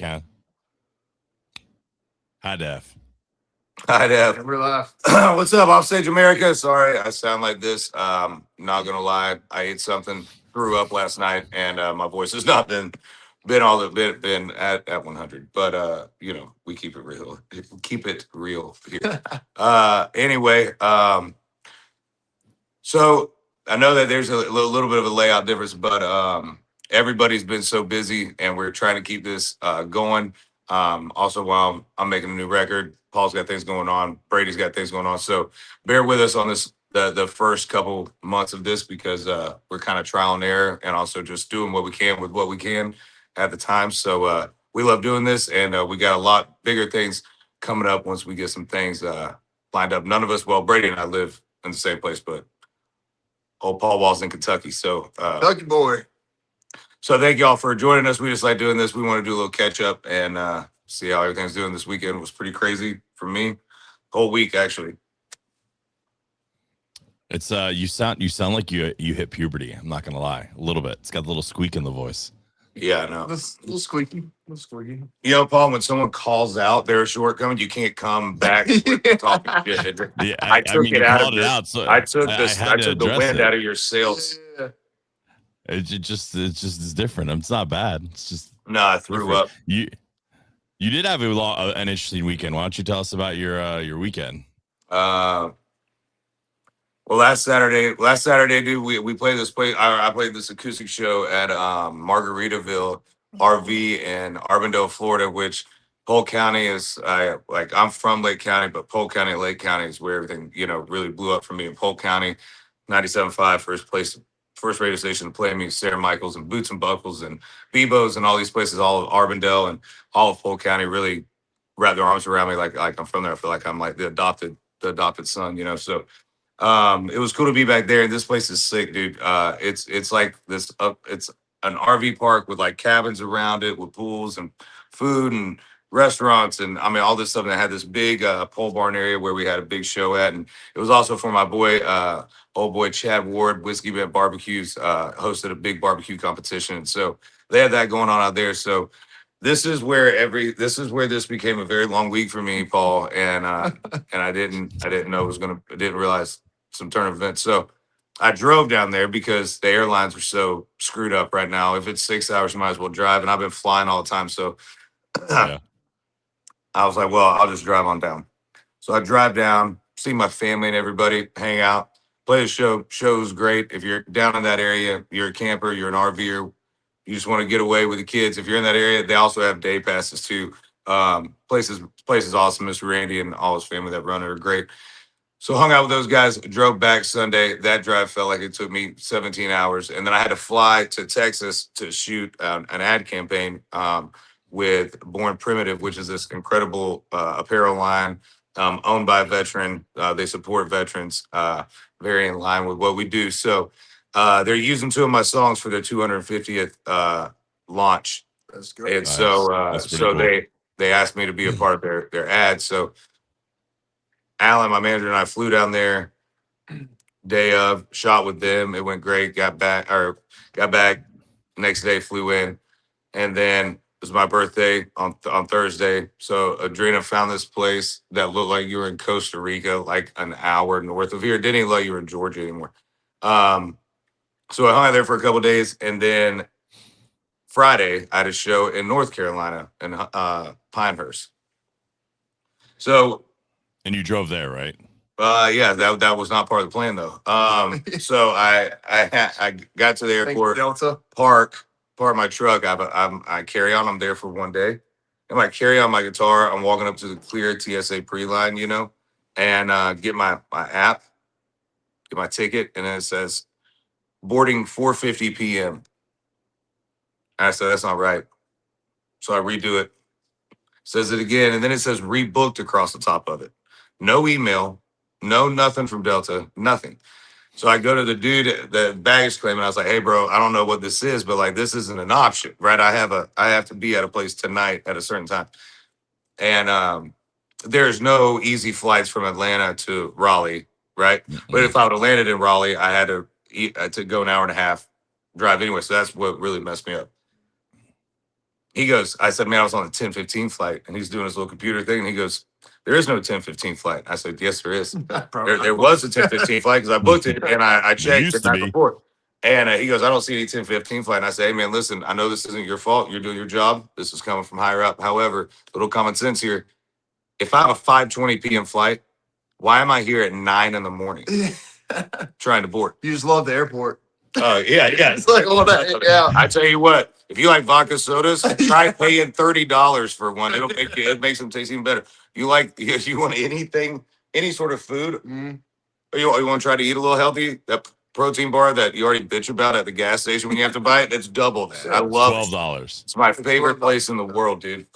can. Hi, Def. Hi, Def. We're live. What's up, Offstage America? Sorry, I sound like this. Not gonna lie, I ate something, threw up last night, and my voice has not been all the been at 100. But we keep it real. Keep it real here. Anyway, so I know that there's a little bit of a layout difference, but everybody's been so busy, and we're trying to keep this going. Also, while I'm making a new record, Paul's got things going on, Brady's got things going on. So bear with us on this the first couple months of this because we're kind of trial and error, and also just doing what we can with what we can at the time. So we love doing this, and we got a lot bigger things coming up once we get some things lined up. None of us, well, Brady and I live in the same place, but old Paul Wall's in Kentucky. So Lucky boy. so thank y'all for joining us. We just like doing this. We want to do a little catch up and see how everything's doing this weekend. It was pretty crazy for me. Whole week actually. It's you sound like you hit puberty. I'm not gonna lie, a little bit. It's got a little squeak in the voice. Yeah, I know. A little squeaky. A little squeaky. You know, Paul, when someone calls out their shortcoming, you can't come back with talking shit. Yeah, I I took mean, it you out called of it your, out, so I took I this. had I to took the address wind it. out of your sails. Yeah. It's different. It's not bad. It's just No, I threw different. up. You did have an interesting weekend. Why don't you tell us about your weekend? Well, last Saturday, dude, we played this play. I played this acoustic show at Margaritaville RV in Arbondale, Florida, which Polk County is. I'm from Lake County, but Polk County, Lake County is where everything really blew up for me. In Polk County, 97.5, first radio station to play me, Sarah Michaels and Boots and Buckles and Bebo's and all these places, all of Arbondale and all of Polk County really wrapped their arms around me like I'm from there. I feel like I'm like the adopted son. So it was cool to be back there, and this place is sick, dude. It's like this it's an RV park with like cabins around it with pools and food and restaurants and I mean all this stuff. And it had this big pole barn area where we had a big show at, and it was also for my boy old boy Chad Ward, Whiskey Bent Barbecues, hosted a big barbecue competition. So they had that going on out there. So this is where this became a very long week for me, Paul, and I didn't know it was I didn't realize some turn of events. So I drove down there because the airlines are so screwed up right now. If it's 6 hours, you might as well drive. And I've been flying all the time. So Yeah. I was like, well, I'll just drive on down. So I drive down, see my family and everybody, hang out, play the show. Show's great. If you're down in that area, you're a camper, you're an RVer, you just want to get away with the kids. If you're in that area, they also have day passes too. Place is awesome. Mr. Randy and all his family that run it are great. So hung out with those guys, drove back Sunday. That drive felt like it took me 17 hours. And then I had to fly to Texas to shoot an ad campaign with Born Primitive, which is this incredible apparel line owned by a veteran. They support veterans, very in line with what we do. So they're using two of my songs for their 250th launch. That's great. And so That's pretty cool. they asked me to be a part of their ad. So Alan, my manager, and I flew down there day of, shot with them. It went great. Got back next day, flew in, and then it was my birthday on Thursday. So Adrena found this place that looked like you were in Costa Rica, like an hour north of here. Didn't even look like you were in Georgia anymore. So I hung out there for a couple of days, and then Friday I had a show in North Carolina in Pinehurst. So. And you drove there, right? Yeah, that was not part of the plan though. So I got to the airport, Delta. park my truck. I carry on. I'm there for one day, and I carry on my guitar. I'm walking up to the clear TSA pre-line, and get my app, get my ticket, and then it says boarding 4:50 p.m. And I said that's not right, so I redo it. Says it again, and then it says rebooked across the top of it. No email, no nothing from Delta, nothing. So I go to the dude, the baggage claim, and I was like, "Hey, bro, I don't know what this is, but like this isn't an option, right? I have to be at a place tonight at a certain time, and there's no easy flights from Atlanta to Raleigh, right? Mm-hmm. But if I would have landed in Raleigh, I had to go an hour and a half drive anyway. So that's what really messed me up. He goes, I said, man, I was on the 10:15 flight, and he's doing his little computer thing, and he goes, there is no 10:15 flight. I said, yes, there is. There was a 10:15 flight because I booked it and I There checked used the to night be. before. And he goes, I don't see any 10:15 flight. And I say, hey, man, listen, I know this isn't your fault. You're doing your job. This is coming from higher up. However, little common sense here. If I have a 5:20 p.m. flight, why am I here at 9 in the morning trying to board? You just love the airport. Oh, yeah. It's like all that. Yeah. I tell you what, if you like vodka sodas, try paying $30 for one. It makes them taste even better. You like if you want anything, any sort of food, or you want to try to eat a little healthy, that protein bar that you already bitch about at the gas station when you have to buy it, it's double that. I love it. $12. It's my favorite place in the world, dude.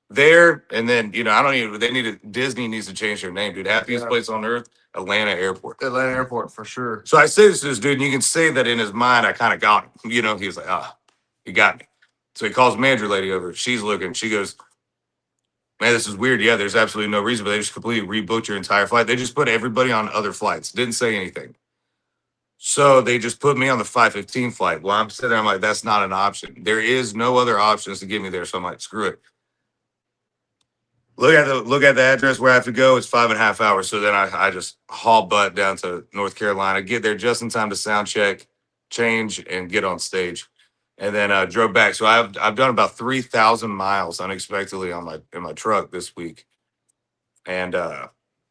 There and then I don't even. Disney needs to change their name, dude. Happiest place on earth, Atlanta Airport. Atlanta Airport for sure. So I say this to this dude, and you can say that in his mind, I kind of got him. He was like, you got me. So he calls the manager lady over. She's looking. She goes, man, this is weird. Yeah, there's absolutely no reason, but they just completely rebooked your entire flight. They just put everybody on other flights. Didn't say anything. So they just put me on the 5:15 flight. Well, I'm sitting there, I'm like, that's not an option. There is no other options to get me there. So I'm like, screw it. Look at the address where I have to go. It's 5.5 hours. So then I just haul butt down to North Carolina, get there just in time to sound check, change, and get on stage. And then drove back. So I've done about 3,000 miles unexpectedly in my truck this week. And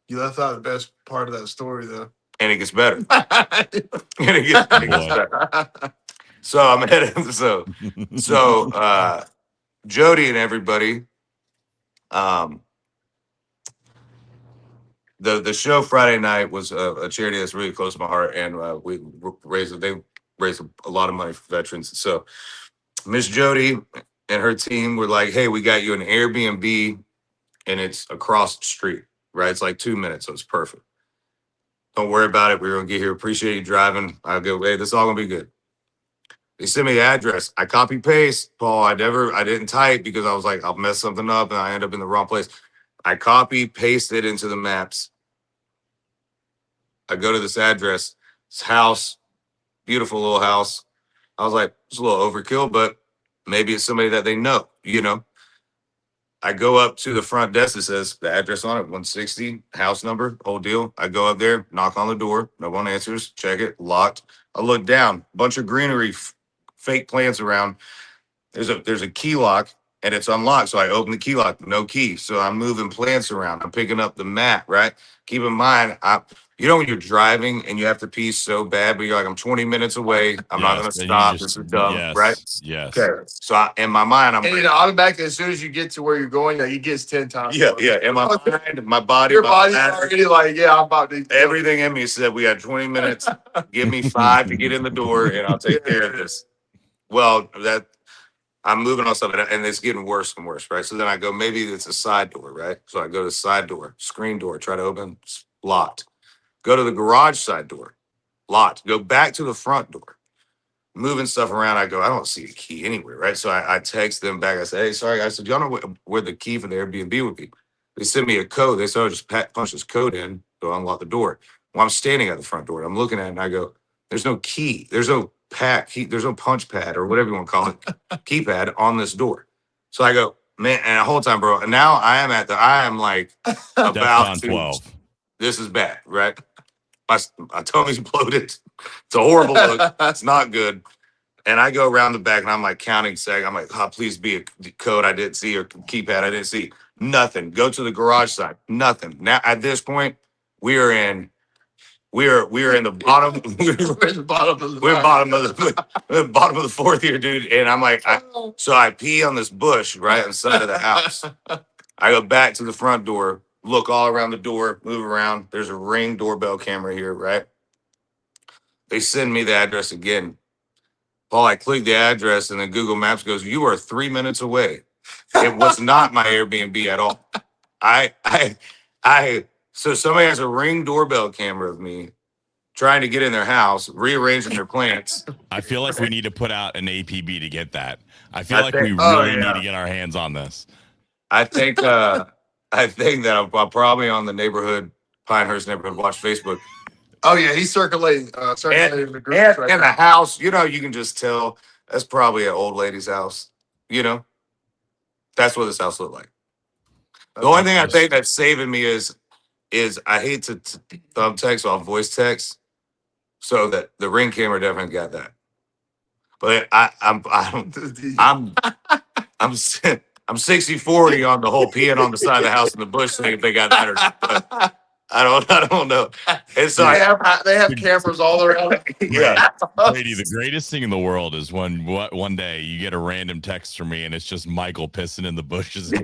You left out the best part of that story though. and it gets better. And it gets better. So I'm headed. So Jody and everybody. The show Friday night was a charity that's really close to my heart, and they raised a lot of money for veterans. So Miss Jody and her team were like, "Hey, we got you an Airbnb, and it's across the street, right? It's like 2 minutes, so it's perfect. Don't worry about it. We're gonna get here. Appreciate you driving. I go, hey, this is all gonna be good." They sent me the address. I copy paste, Paul. I didn't type because I was like, I'll mess something up and I end up in the wrong place. I copy paste it into the maps. I go to this address, this house, beautiful little house. I was like, it's a little overkill, but maybe it's somebody that they know. I go up to the front desk. It says the address on it, 160, house number, whole deal. I go up there, knock on the door. No one answers. Check it, locked. I look down, bunch of greenery, fake plants around. There's a key lock and it's unlocked. So I open the key lock, no key. So I'm moving plants around. I'm picking up the map, right? Keep in mind, when you're driving and you have to pee so bad, but you're like, I'm 20 minutes away. I'm not going to stop. This is dumb, right? Yes. Okay. So in my mind, I'm And like, automatically, as soon as you get to where you're going, he gets 10 times. yeah. In my mind, my body, Your my body's bladder, already like, yeah, I'm about to. everything in me said we got 20 minutes. Give me 5 to get in the door and I'll take care of this. Well, I'm moving on stuff and it's getting worse and worse, right? So then I go, maybe it's a side door, right? So I go to the side door, screen door, try to open, it's locked. Go to the garage side door, locked. Go back to the front door, moving stuff around. I go, I don't see a key anywhere, right? So I text them back. I said, hey, sorry, I said, do y'all know where the key for the Airbnb would be? They sent me a code. They said, oh, just punch this code in to unlock the door. Well, I'm standing at the front door and I'm looking at it and I go, there's no key. There's no there's no punch pad or whatever you want to call it, keypad on this door. So I go, man, and the whole time, bro, and now I am like about to, 12. this is bad, right? My tummy's bloated. It's a horrible look. It's not good. And I go around the back and I'm like counting I'm like, please be a code I didn't see or keypad I didn't see. Nothing. Go to the garage side. Nothing. Now at this point, we are in the bottom. We're at the bottom of the bottom of the fourth here, dude. And I'm like, so I pee on this bush right inside of the house. I go back to the front door, look all around the door, move around. There's a Ring doorbell camera here, right? They send me the address again. Paul, I click the address and then Google Maps goes, you are 3 minutes away. It was not my Airbnb at all. So somebody has a Ring doorbell camera of me trying to get in their house, rearranging their plants. I feel like we need to put out an APB to get that. I feel like we really need to get our hands on this. I think that I'm probably on the Pinehurst neighborhood watch Facebook. Oh yeah, he's circulating the group. In the house, you can just tell that's probably an old lady's house. you know, that's what this house looked like. The only thing I think that's saving me is I hate to thumb text off voice text, so that the Ring camera definitely got that. But I'm 60-40 on the whole peeing on the side of the house in the bush thing if they got that or not. But I don't know. And so they have cameras all around. yeah. Brady, the greatest thing in the world is when one day you get a random text from me and it's just Michael pissing in the bushes. And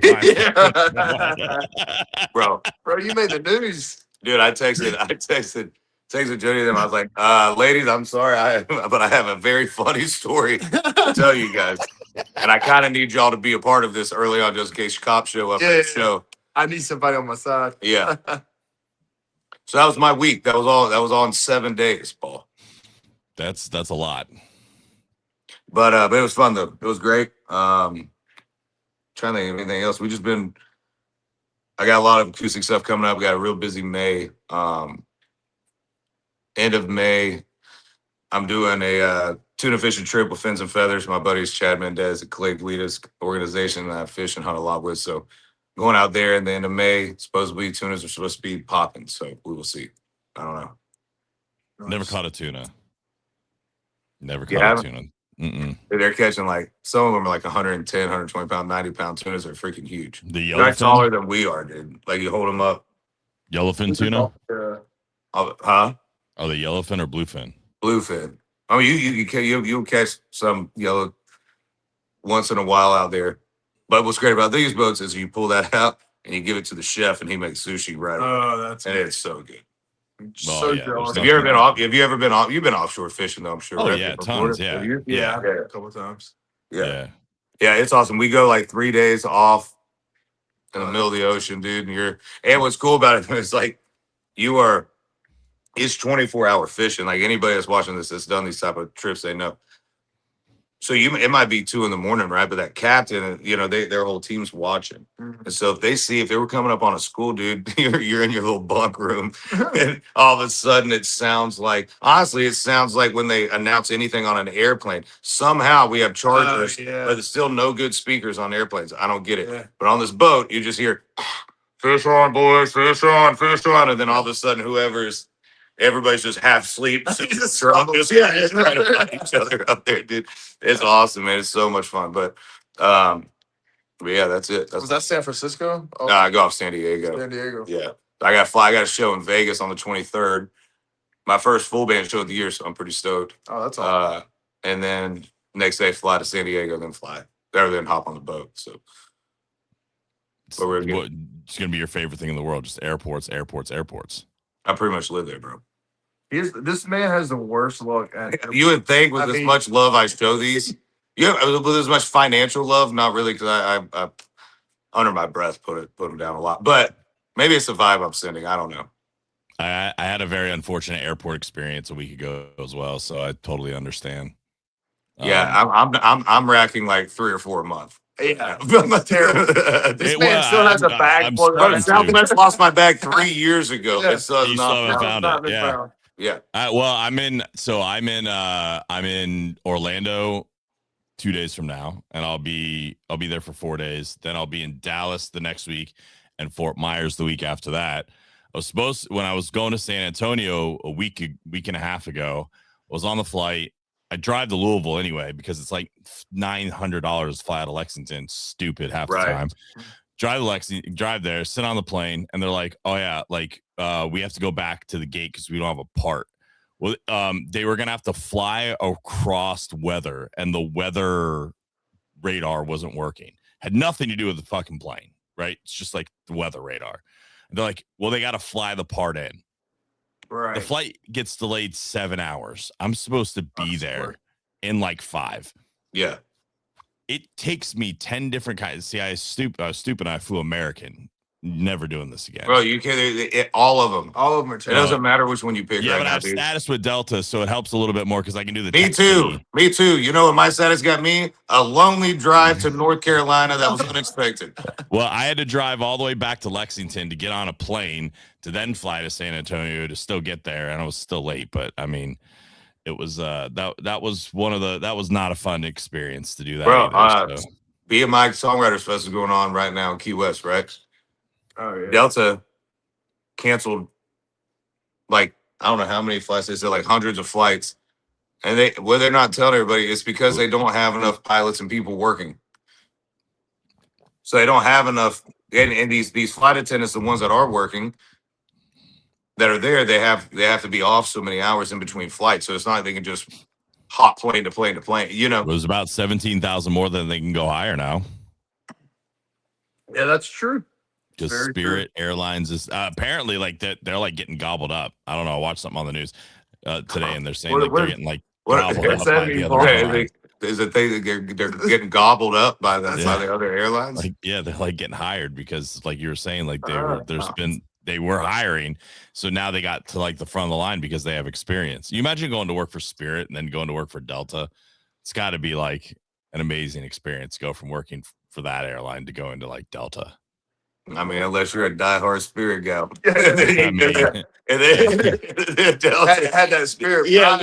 Bro, you made the news. dude, I texted Jody and them. I was like, ladies, I'm sorry, but I have a very funny story to tell you guys. And I kind of need y'all to be a part of this early on just in case cops show up at the show. I need somebody on my side. Yeah. So that was my week. That was all in 7 days, Paul. That's a lot. But it was fun though. It was great. Trying to think of anything else. I got a lot of acoustic stuff coming up. We got a real busy May. End of May, I'm doing a tuna fishing trip with Fins and Feathers. My buddies Chad Mendez and Clay Guida's organization that I fish and hunt a lot with. So going out there in the end of May, supposedly tunas are supposed to be popping. So we will see. I don't know. Never caught a tuna. Never caught a tuna. Mm-mm. They're catching some of them are like 110, 120 pound, 90-pound tunas are freaking huge. The They're yellowfin? taller than we are, dude. Like you hold them up. Yellowfin tuna? Huh? Oh, the yellowfin or bluefin? Bluefin. I mean, you'll catch some yellow once in a while out there. But what's great about these boats is you pull that out and you give it to the chef and he makes sushi right away. Oh, that's and it's so good. So yeah, jealous. Have you ever been off? Have you ever been off? You've been offshore fishing though, I'm sure. Oh right? yeah, Before? tons. Yeah. Yeah, a couple of times. Yeah, it's awesome. We go 3 days off in the middle of the ocean, dude. And what's cool about it is it's 24-hour fishing. Like anybody that's watching this that's done these type of trips, they know. So it might be 2 a.m, right? But that captain, their whole team's watching. Mhm. And so if they were coming up on a school, dude, you're in your little bunk room, and all of a sudden it sounds like when they announce anything on an airplane. Somehow we have chargers, but there's still no good speakers on airplanes. I don't get it. Yeah. But on this boat, you just hear, "Fish on, boys! Fish on! Fish on!" And then all of a sudden, everybody's just half asleep. Just trying to find each other up there, dude. It's awesome, man. It's so much fun. But yeah, that's it. Was that San Francisco? Oh, I go off San Diego. San Diego. Yeah. I got a show in Vegas on the 23rd. My first full band show of the year, so I'm pretty stoked. Oh, that's awesome. And then next day fly to San Diego, then hop on the boat. So but It's gonna be your favorite thing in the world, just airports. I pretty much live there, bro. This man has the worst luck at You would think with as much love I show these, with as much financial love, not really, because I under my breath put them down a lot. But maybe it's the vibe I'm sending. I don't know. I had a very unfortunate airport experience a week ago as well, so I totally understand. Yeah, I'm racking 3 or 4 a month. Yeah, that's terrible. This man still has a bag. Southwest lost my bag 3 years ago. Yeah. It still has not found it. Yeah. Yeah. Well, I'm in Orlando 2 days from now, and I'll be there for 4 days. Then I'll be in Dallas the next week and Fort Myers the week after that. When I was going to San Antonio a week and a half ago, I was on the flight. I drive to Louisville anyway because it's like $900 to fly out of Lexington. Stupid half the time. Drive there, sit on the plane, and they're like, "Oh yeah, we have to go back to the gate because we don't have a part." Well, they were gonna have to fly across weather, and the weather radar wasn't working. Had nothing to do with the fucking plane, right? It's just like the weather radar. And they're like, "Well, they got to fly the part in." Right. The flight gets delayed 7 hours. I'm supposed to be there in 5. Yeah. It takes me 10 different kinds. See, I was stupid. I flew American. Never doing this again. Bro, you can't. All of them are. It doesn't matter which one you pick. Yeah, right but now, I have dude. status with Delta, so it helps a little bit more because I can do the. Me too. Me too. You know what my status got me? A lonely drive to North Carolina that was unexpected. Well, I had to drive all the way back to Lexington to get on a plane to then fly to San Antonio to still get there, and I was still late. But I mean, it was that was not a fun experience to do that. Bro, either, so. BMI Songwriters Fest is going on right now in Key West, right? Oh yeah. Delta canceled like I don't know how many flights. They said like hundreds of flights, and they're not telling everybody it's because they don't have enough pilots and people working. So they don't have enough, and these flight attendants, the ones that are working, that are there, they have to be off so many hours in between flights. So it's not like they can just hop plane to plane to plane. You know, It was about 17,000 more than they can go higher now. Yeah, that's true. Because Very Spirit Airlines is apparently like they're like getting gobbled up. I don't know. I watched something on the news today, and they're saying What- like what- they're getting like what- gobbled what's up that by mean, the other Paul? airlines. is it they're getting gobbled up by the other airlines? Like they're like getting hired because like you were saying, like Oh. they were hiring, so now they got to like the front of the line because they have experience. You imagine going to work for Spirit and then going to work for Delta. It's got to be like an amazing experience. Go from working for that airline to go into like Delta. I mean, unless you're a diehard Spirit gal. I mean, And then Delta had that Spirit. yeah.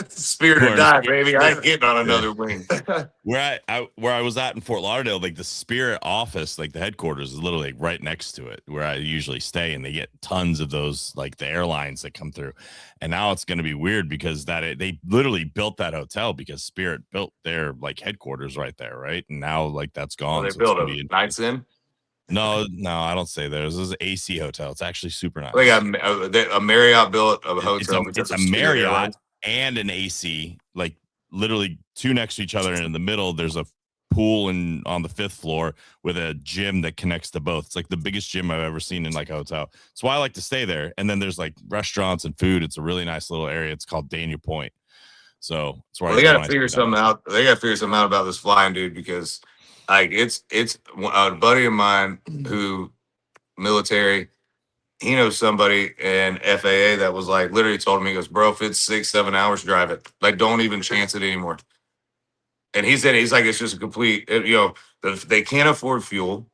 Spirit or Where's- die, baby. I ain't getting on another wing. where I was at in Fort Lauderdale, like the Spirit office, like the headquarters is literally like right next to it where I usually stay, and they get tons of those like the airlines that come through. And now it's going to be weird because they literally built that hotel because Spirit built their like headquarters right there, right? And now like that's gone. They so it's built gonna a be Nights In. no, I don't say theirs. This is an AC hotel. It's actually super nice. They got a Marriott built a hotel. It's a Marriott and an AC, like literally two next to each other, and in the middle there's a pool and on the 5th floor with a gym that connects to both. It's like the biggest gym I've ever seen in like a hotel. That's why I like to stay there. And then there's like restaurants and food. It's a really nice little area. It's called Daniel Point. So it's where They got to figure something out. They got to figure something out about this flying, dude, because like it's a buddy of mine who military. He knows somebody in FAA that was like literally told me, he goes, bro, if it's 6-7 hours, drive it. Like, don't even chance it anymore. And he said, he's like, it's just a complete, they can't afford fuel.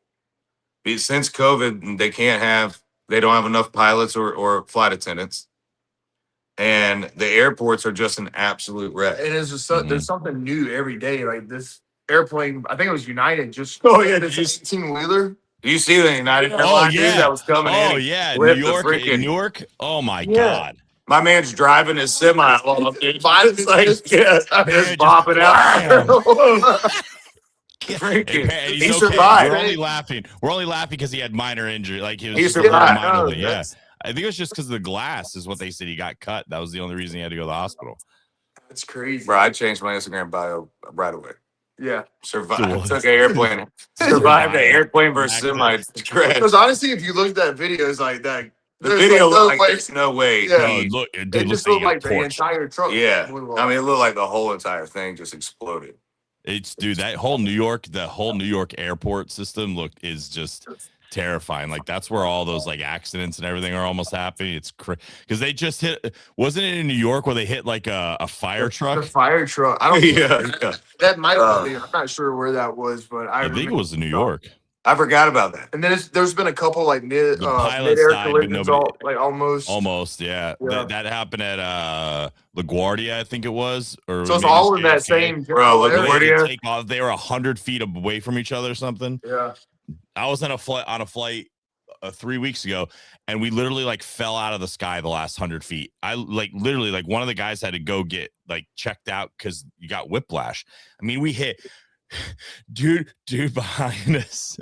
Since COVID, they don't have enough pilots or flight attendants. And the airports are just an absolute wreck. And it's just there's something new every day. Like this airplane, I think it was United. Just this 18-wheeler. Do you see the United Oh airline dude yeah, that was coming in? oh yeah, New with the York, freaking- Newark. Oh my god. My man's driving his semi along, dude. It's like, just bopping Bam. out. Hey, He he's survived. We're only laughing. We're only laughing because he had minor injury. Like he was He just survived. mildly, Oh, yeah. I think it was just because of the glass, is what they said. He got cut. That was the only reason he had to go to the hospital. That's crazy. Bro, I changed my Instagram bio right away. Yeah. Survived. Took an airplane. Survived an airplane versus semi crash. Because honestly, if you look at that video, it's like that. The video no looked like way. there's no way. Yeah. No, look, dude, It just looked like the entire truck. Yeah. blew off. I mean, it looked like the whole entire thing just exploded. It's dude, the whole New York airport system is just terrifying. Like that's where all those like accidents and everything are almost happening. It's because they just hit. Wasn't it in New York where they hit like a fire truck? The fire truck. I don't. Yeah. That might have been. I'm not sure where that was, but I think it was in New York. I forgot about that. And then there's been a couple like The pilots mid-air died, but collisions, nobody- almost. Yeah. Yeah. That happened at LaGuardia, I think it was. Or So it's maybe all in that JFK. same Bro, area. Where they had to LaGuardia? take off. They were 100 feet away from each other or something. Yeah. I was on a flight 3 weeks ago, and we literally like fell out of the sky the last 100 feet. I like literally like one of the guys had to go get like checked out because you got whiplash. I mean, we hit dude behind us.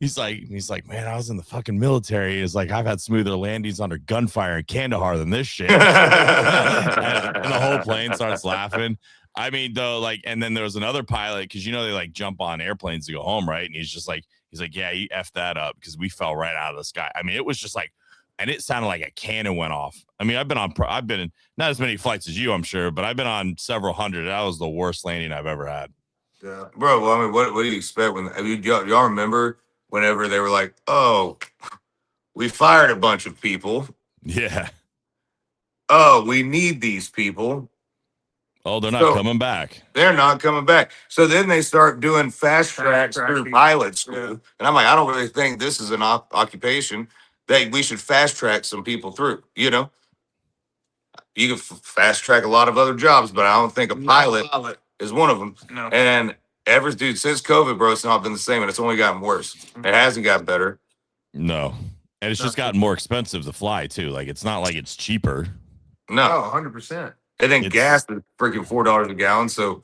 He's like, man, I was in the fucking military. He's like, I've had smoother landings under gunfire in Kandahar than this shit. And the whole plane starts laughing. I mean, though, like, and then there was another pilot because they like jump on airplanes to go home, right? And he's like, yeah, you effed that up because we fell right out of the sky. I mean, it was just like, and it sounded like a cannon went off. I mean, I've been in not as many flights as you, I'm sure, but I've been on several hundred. That was the worst landing I've ever had. Yeah. Bro, well, I mean, what do you expect when y'all remember whenever they were like, oh, we fired a bunch of people. Yeah. Oh, we need these people. Oh, they're not coming back. They're not coming back. So then they start doing fast tracks through pilot school. Yeah. And I'm like, I don't really think this is an occupation that we should fast track some people through. You can fast track a lot of other jobs, but I don't think a pilot is one of them. No. And ever, dude, since COVID, bro, it's not been the same, and it's only gotten worse. It hasn't gotten better. No. And it's just gotten more expensive to fly too. Like it's not like it's cheaper. No, Oh, 100%. and then It's- gas is freaking $4 a gallon, so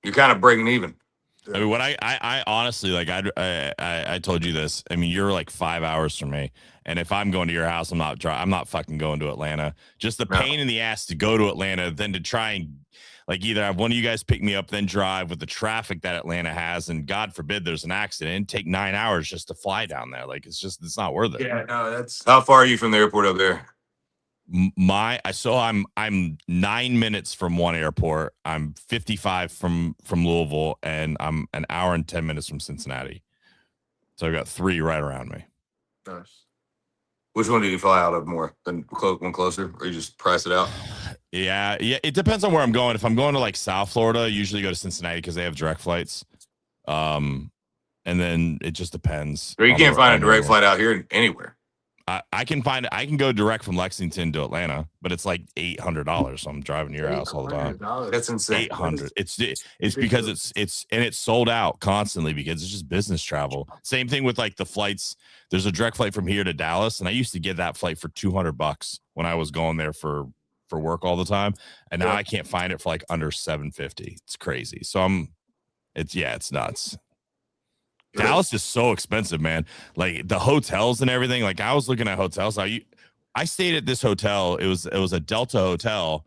you're kind of breaking even. I mean, what I honestly like, I told you this. I mean, you're like 5 hours from me, and if I'm going to your house, I'm not fucking going to Atlanta. Just the pain in the ass to go to Atlanta, then to try and like either have one of you guys pick me up, then drive with the traffic that Atlanta has, and God forbid there's an accident, and take 9 hours just to fly down there. Like it's not worth it. Yeah, no, that's How far are you from the airport up there? I'm 9 minutes from one airport. I'm 55 from Louisville, and I'm an hour and 10 minutes from Cincinnati. So I've got 3 right around me. nice. Which one do you fly out of more than one closer, or you just price it out? Yeah. It depends on where I'm going. If I'm going to like South Florida, I usually go to Cincinnati because they have direct flights. And then it just depends. Or you can't find a direct flight out here anywhere. I can go direct from Lexington to Atlanta, but it's like $800. So I'm driving to your house all the time. That's insane. 800. It's because it's sold out constantly because it's just business travel. Same thing with like the flights. There's a direct flight from here to Dallas, and I used to get that flight for $200 when I was going there for work all the time, and now I can't find it for like under $750. It's crazy. So it's nuts. Dallas is so expensive, man. Like the hotels and everything. Like I was looking at hotels. I stayed at this hotel. It was a Delta hotel.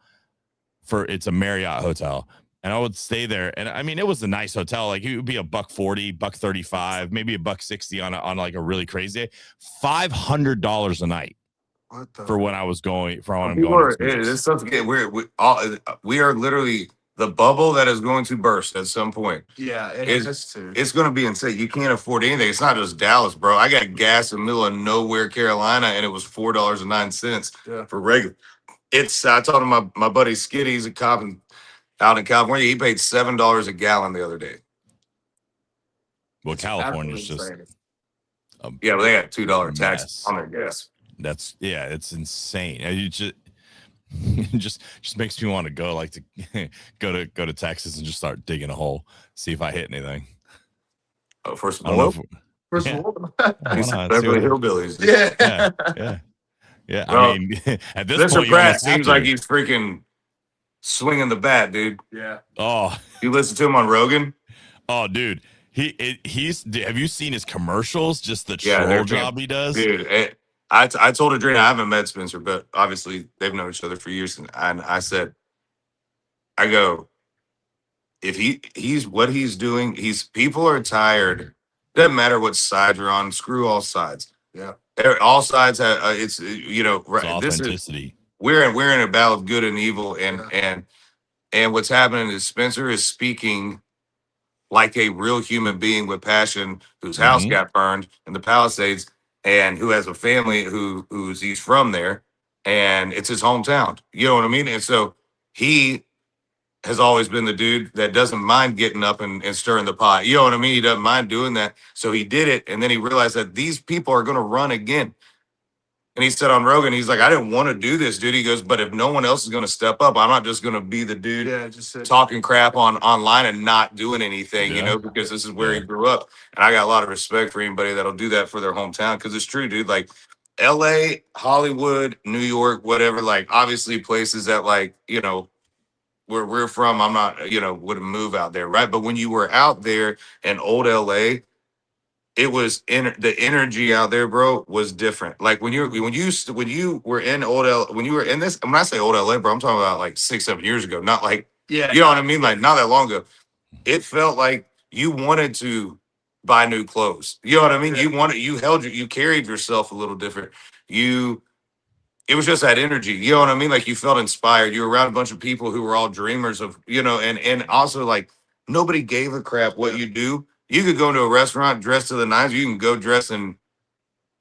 It's a Marriott hotel, and I would stay there. And I mean, it was a nice hotel. Like it would be $140, $135, maybe $160 on like a really crazy day. $500 a night. What the For when I was going, for when I'm People going. this stuff we are literally the bubble that is going to burst at some point. Yeah, It's going to be insane. You can't afford anything. It's not just Dallas, bro. I got gas in the middle of nowhere, Carolina, and it was $4.09 for regular. I talked to my buddy Skitty. He's a cop out in California. He paid $7 a gallon the other day. Well, California's just yeah, but they got $2 tax on their gas. It's insane. It just makes me want to go like to go to Texas and just start digging a hole, see if I hit anything. Oh, first of I don't all, know these why not? Beverly Hillbillies. Yeah. Well, I mean, at this Mr. point, Pratt seems like he's freaking swinging the bat, dude. Yeah. Oh, you listen to him on Rogan? Oh, dude. He's. Have you seen his commercials? Just the troll job he does, dude. I told Adriana I haven't met Spencer, but obviously they've known each other for years, and I said, I go, if he's what he's doing, people are tired. Doesn't matter what side you're on. Screw all sides. Yeah, all sides have. It's authenticity. We're in a battle of good and evil, and what's happening is Spencer is speaking like a real human being with passion, whose house got burned in the Palisades, and who has a family he's from there, and it's his hometown. You know what I mean? And so he has always been the dude that doesn't mind getting up and stirring the pot. You know what I mean? He doesn't mind doing that. So he did it, and then he realized that these people are going to run again. And he said on Rogan, he's like, I didn't want to do this, dude. He goes, but if no one else is going to step up, I'm not just going to be the dude talking crap online and not doing anything, because this is where he grew up. And I got a lot of respect for anybody that'll do that for their hometown, because it's true, dude. Like LA, Hollywood, New York, whatever, like obviously places that like, where we're from, I'm not, wouldn't move out there, right? But when you were out there in old LA, it was the energy out there, bro, was different. Like when you were in old LA, when you were in this, when I say old LA, bro, I'm talking about like 6-7 years ago, not like, you know what I mean? Like not that long ago. It felt like you wanted to buy new clothes. You know what I mean? Yeah. You carried yourself a little different. It was just that energy. You know what I mean? Like you felt inspired. You were around a bunch of people who were all dreamers of, and also like nobody gave a crap what you do. You could go into a restaurant dressed to the nines. You can go dressed in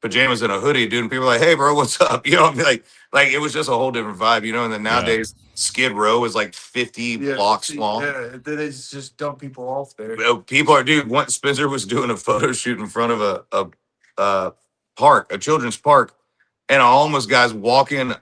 pajamas and a hoodie, dude. And people are like, hey, bro, what's up? You know what I mean? Like it was just a whole different vibe, And then nowadays, Skid Row is like 50 blocks long. Yeah, they just dump people off there. People are, dude. Once Spencer was doing a photo shoot in front of a park, a children's park, and a homeless guy's walking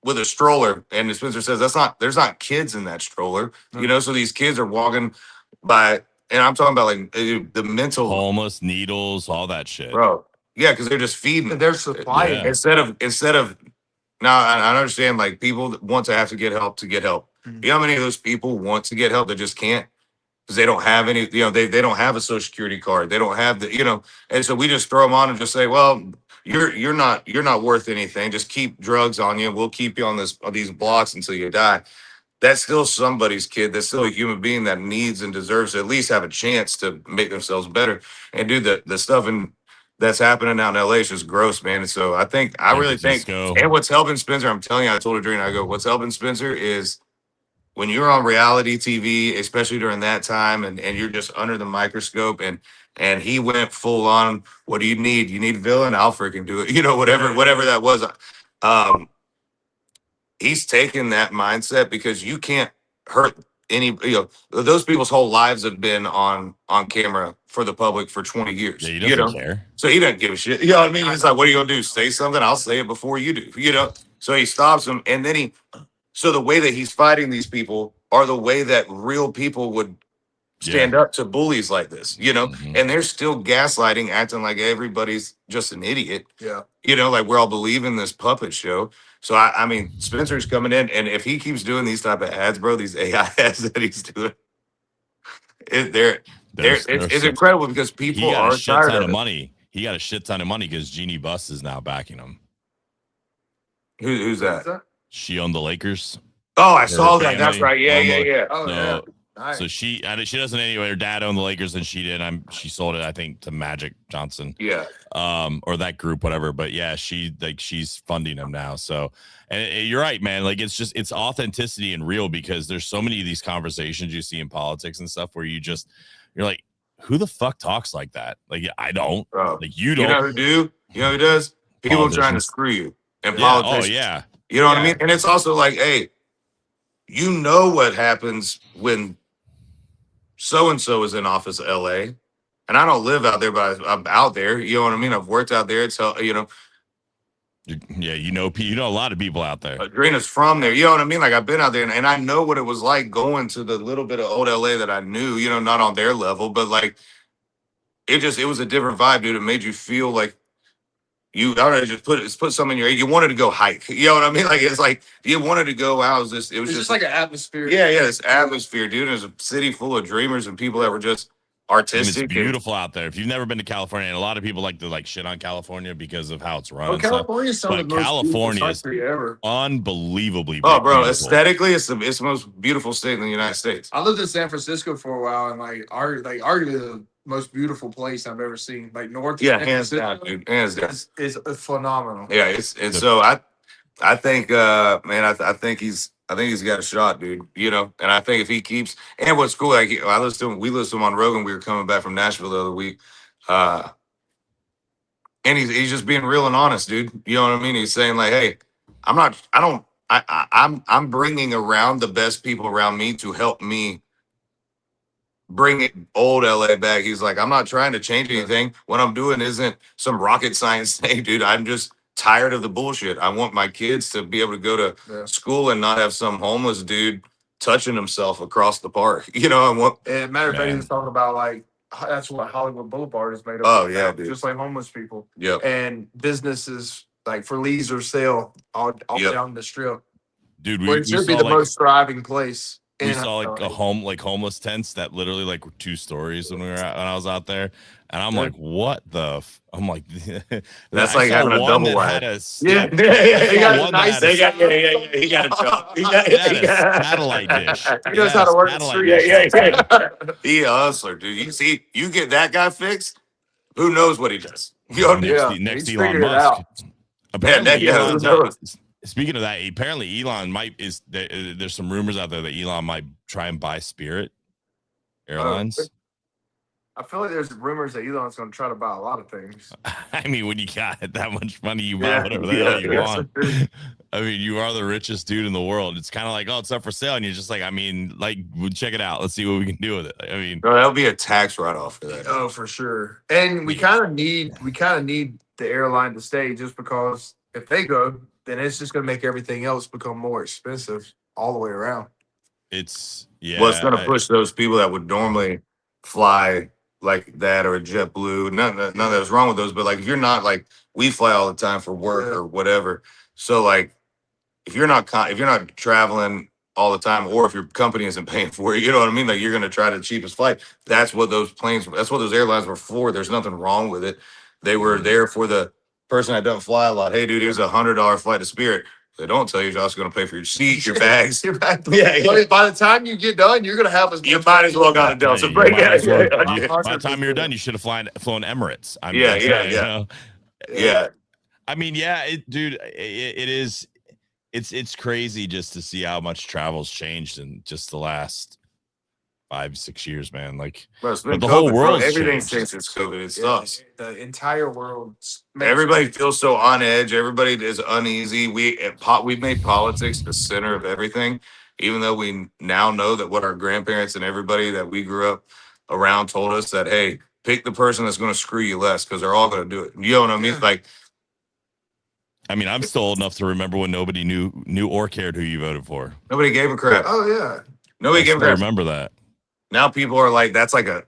with a stroller. And Spencer says, there's not kids in that stroller, So these kids are walking by and I'm talking about like the mental, homeless, needles, all that shit. bro. Yeah, because they're just feeding. They're supplying Yeah. Instead of now, I understand like people that want to have to get help to get help. Mhm. You know how many of those people want to get help that just can't because they don't have any, they don't have a social security card. They don't have the, and so we just throw them on and just say, well, you're not worth anything. Just keep drugs on you. We'll keep you on these blocks until you die. That's still somebody's kid. That's still a human being that needs and deserves to at least have a chance to make themselves better. And do the stuff that's happening out in LA is just gross, man. And so I San really think, Francisco. and what's helping Spencer, I'm telling you, I told Adrian, I go, what's helping Spencer is when you're on reality TV, especially during that time, and you're just under the microscope, and he went full on. What do you need? You need a villain? I'll freaking do it. Whatever that was. Um, he's taken that mindset because you can't hurt any. Those people's whole lives have been on camera for the public for 20 years. Yeah, he doesn't care. So he doesn't give a shit. You know what I mean? He's like, what are you gonna do? Say something? I'll say it before you do. So he stops him, and then so the way that he's fighting these people are the way that real people would stand up to bullies like this, Mhm. and they're still gaslighting, acting like everybody's just an idiot. Yeah. Like we're all believing this puppet show. So I mean, Spencer's coming in, and if he keeps doing these type of ads, bro, these AI ads that he's doing, it's incredible because people he got are a shit tired ton of of it. money. He got a shit ton of money because Jeannie Buss is now backing him. Who's that? She owned the Lakers. Oh, I Her saw that. That's family, right. Yeah, almost. yeah. Oh, So, yeah. Nice. so she doesn't anyway. Her dad owned the Lakers and she did. She sold it, I think, to Magic Johnson. Yeah. Or that group, whatever. But yeah, she's funding him now. So, and you're right, man. Like it's authenticity and real because there's so many of these conversations you see in politics and stuff where you're like, who the fuck talks like that? Like I don't. Bro, Like you don't. You know who do? You know who does? People trying to screw you and politicians. Oh yeah. You know what I mean? And it's also like, hey, you know what happens when so and so is in office, LA, and I don't live out there, but I'm out there. You know what I mean? I've worked out there. It's Yeah, you know a lot of people out there. Adrena's from there. You know what I mean? Like I've been out there, and I know what it was like going to the little bit of old LA that I knew. Not on their level, but like it was a different vibe, dude. It made you feel like I don't know, just put something in your. You wanted to go hike. You know what I mean? Like it's like you wanted to go. Wow, it was just like an atmosphere. Yeah, this atmosphere, dude. There's a city full of dreamers and people that were just And artistic. it's beautiful out there. If you've never been to California, and a lot of people like to shit on California because of how it's run. California is some of the most California is ever. unbelievably. Oh, bro, beautiful. aesthetically, it's the most beautiful state in the United States. I lived in San Francisco for a while, and arguably the most beautiful place I've ever seen. Like north. Yeah, hands down, dude. Hands down. It's phenomenal. Yeah, so I think man, I think he's got a shot, dude. And I think if he keeps and what's cool, like we listened to him on Rogan. We were coming back from Nashville the other week, and he's just being real and honest, dude. You know what I mean? He's saying like, hey, I'm bringing around the best people around me to help me bring old LA back. He's like, I'm not trying to change anything. What I'm doing isn't some rocket science thing, dude. I'm just tired of the bullshit. I want my kids to be able to go to school and not have some homeless dude touching himself across the park. I want. And matter of fact, he was talking about like that's what Hollywood Boulevard is made up. Oh yeah, dude. Just like homeless people. Yep. And businesses like for leisure sale all down the strip. Dude, it should be the most thriving place. We saw like homeless tents that literally like were 2 stories when I was out there, and I'm like, what the? I'm like, that's like having a double wide. Yeah, he got a nice. He got a job. He got a satellite dish. He knows how to work the street. Yeah. He a hustler, dude. You get that guy fixed. Who knows what he does? Next Elon Musk. Apparently, speaking of that, apparently Elon there's some rumors out there that Elon might try and buy Spirit Airlines. I feel like there's rumors that Elon's going to try to buy a lot of things. I mean, when you got that much money, you buy whatever the hell you want. I mean, you are the richest dude in the world. It's kind of like, oh, it's up for sale. And you're just like, I mean, like, check it out. Let's see what we can do with it. I mean, bro, that'll be a tax write-off for that. Oh, for sure. And we kind of need the airline to stay just because if they go, then it's just going to make everything else become more expensive all the way around. It's going to push those people that would normally fly like that or a JetBlue. None of that's wrong with those, but like if you're not like we fly all the time for work or whatever. So like if you're not if you're not traveling all the time, or if your company isn't paying for it, you know what I mean? Like you're gonna try the cheapest flight. That's what those planes. That's what those airlines were for. There's nothing wrong with it. They were there for the person that doesn't fly a lot. Hey, dude, here's $100 flight to Spirit. They don't tell you you're also going to pay for your seat, your bags. Your back. Yeah, But by the time you get done, you're gonna have as you might as well got a Delta. You might as well. Yeah, By the time you're done, you should have flown Emirates. I'm Yeah, just yeah, saying, yeah. you know? yeah. I mean, yeah, dude, it is. It's crazy just to see how much travel's changed in just the last 5-6 years, man. Like, Bro, it's been but the COVID, whole bro. world's Everything's changed. changed since COVID. It sucks. The entire world. Everybody feels so on edge. Everybody is uneasy. We've made politics the center of everything, even though we now know that what our grandparents and everybody that we grew up around told us that, hey, pick the person that's going to screw you less because they're all going to do it. You know what I mean? Yeah. Like, I mean, I'm still old enough to remember when nobody knew or cared who you voted for. nobody gave a crap. Oh yeah. Nobody I gave a still crap. remember that. Now people are like, that's like a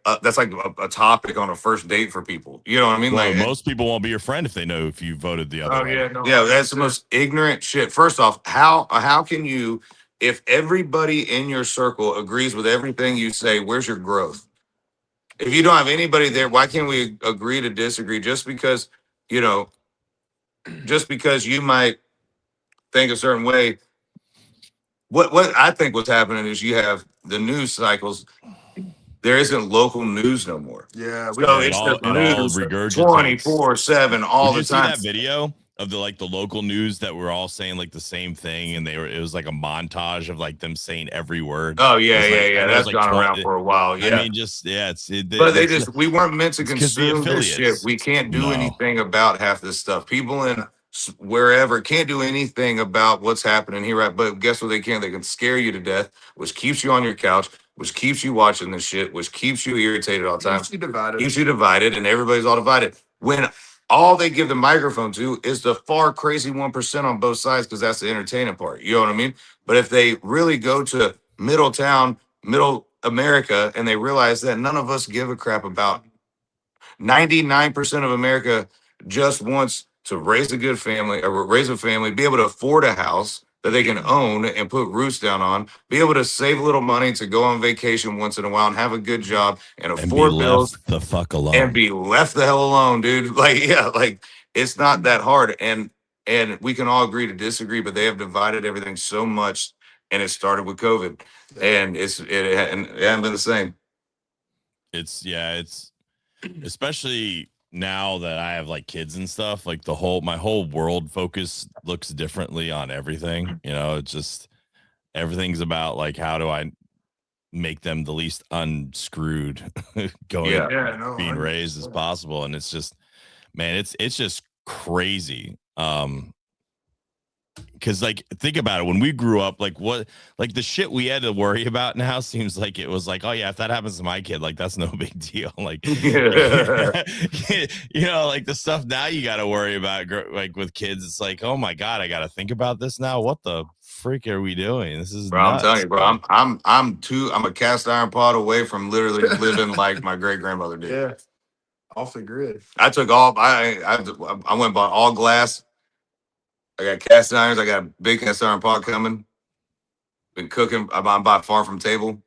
topic on a first date for people. You know what I mean? Well, Like most people won't be your friend if they know if you voted the other Oh way. yeah. No. yeah, that's the most ignorant shit. First off, how can you, if everybody in your circle agrees with everything you say, where's your growth? If you don't have anybody there, why can't we agree to disagree? Just because, you know, just because you might think a certain way. What I think what's happening is you have the news cycles. There isn't local news no more. Yeah. So it it's all the news regurgitates. 24/7 all Did you the see time. that video of the local news that were all saying like the same thing, and it was like a montage of like them saying every word. Oh yeah, It was, yeah, like, yeah. and it was, That's like, gone around for a while. Yeah. I mean, just But they just we weren't meant to it's 'cause the consume this shit. affiliates. We can't do No. anything about half this stuff. People in wherever can't do anything about what's happening here. Right? But guess what they can? They can scare you to death, which keeps you on your couch, which keeps you watching this shit, which keeps you irritated all the time. Keeps you divided. Keeps you divided, and everybody's all divided. When all they give the microphone to is the far crazy 1% on both sides, because that's the entertaining part. You know what I mean? But if they really go to middle town, middle America, and they realize that none of us give a crap about 99% of America just wants to raise a good family or raise a family, be able to afford a house that they can own and put roots down on, be able to save a little money to go on vacation once in a while and have a good job and And be afford bills left the fuck alone. and be left the hell alone, dude. Like, yeah, like it's not that hard. And we can all agree to disagree, but they have divided everything so much, and it started with COVID, and it hasn't been the same. It's especially now that I have like kids and stuff, like my whole world focus looks differently on everything. You know, it's just everything's about like how do I make them the least unscrewed being raised as possible. And it's just, man, it's just crazy. Because like think about it, when we grew up, like the shit we had to worry about now seems like it was like, oh yeah, if that happens to my kid, like that's no big deal. Like you know, like the stuff now you got to worry about, like with kids, it's like, oh my god, I got to think about this now. What the freak are we doing? This is bro. nuts. I'm telling you, bro. I'm a cast iron pot away from literally living like my great grandmother did. Yeah. Off the grid. I went and bought all glass. I got cast irons. I got a big cast iron pot coming. Been cooking. I'm by far from table.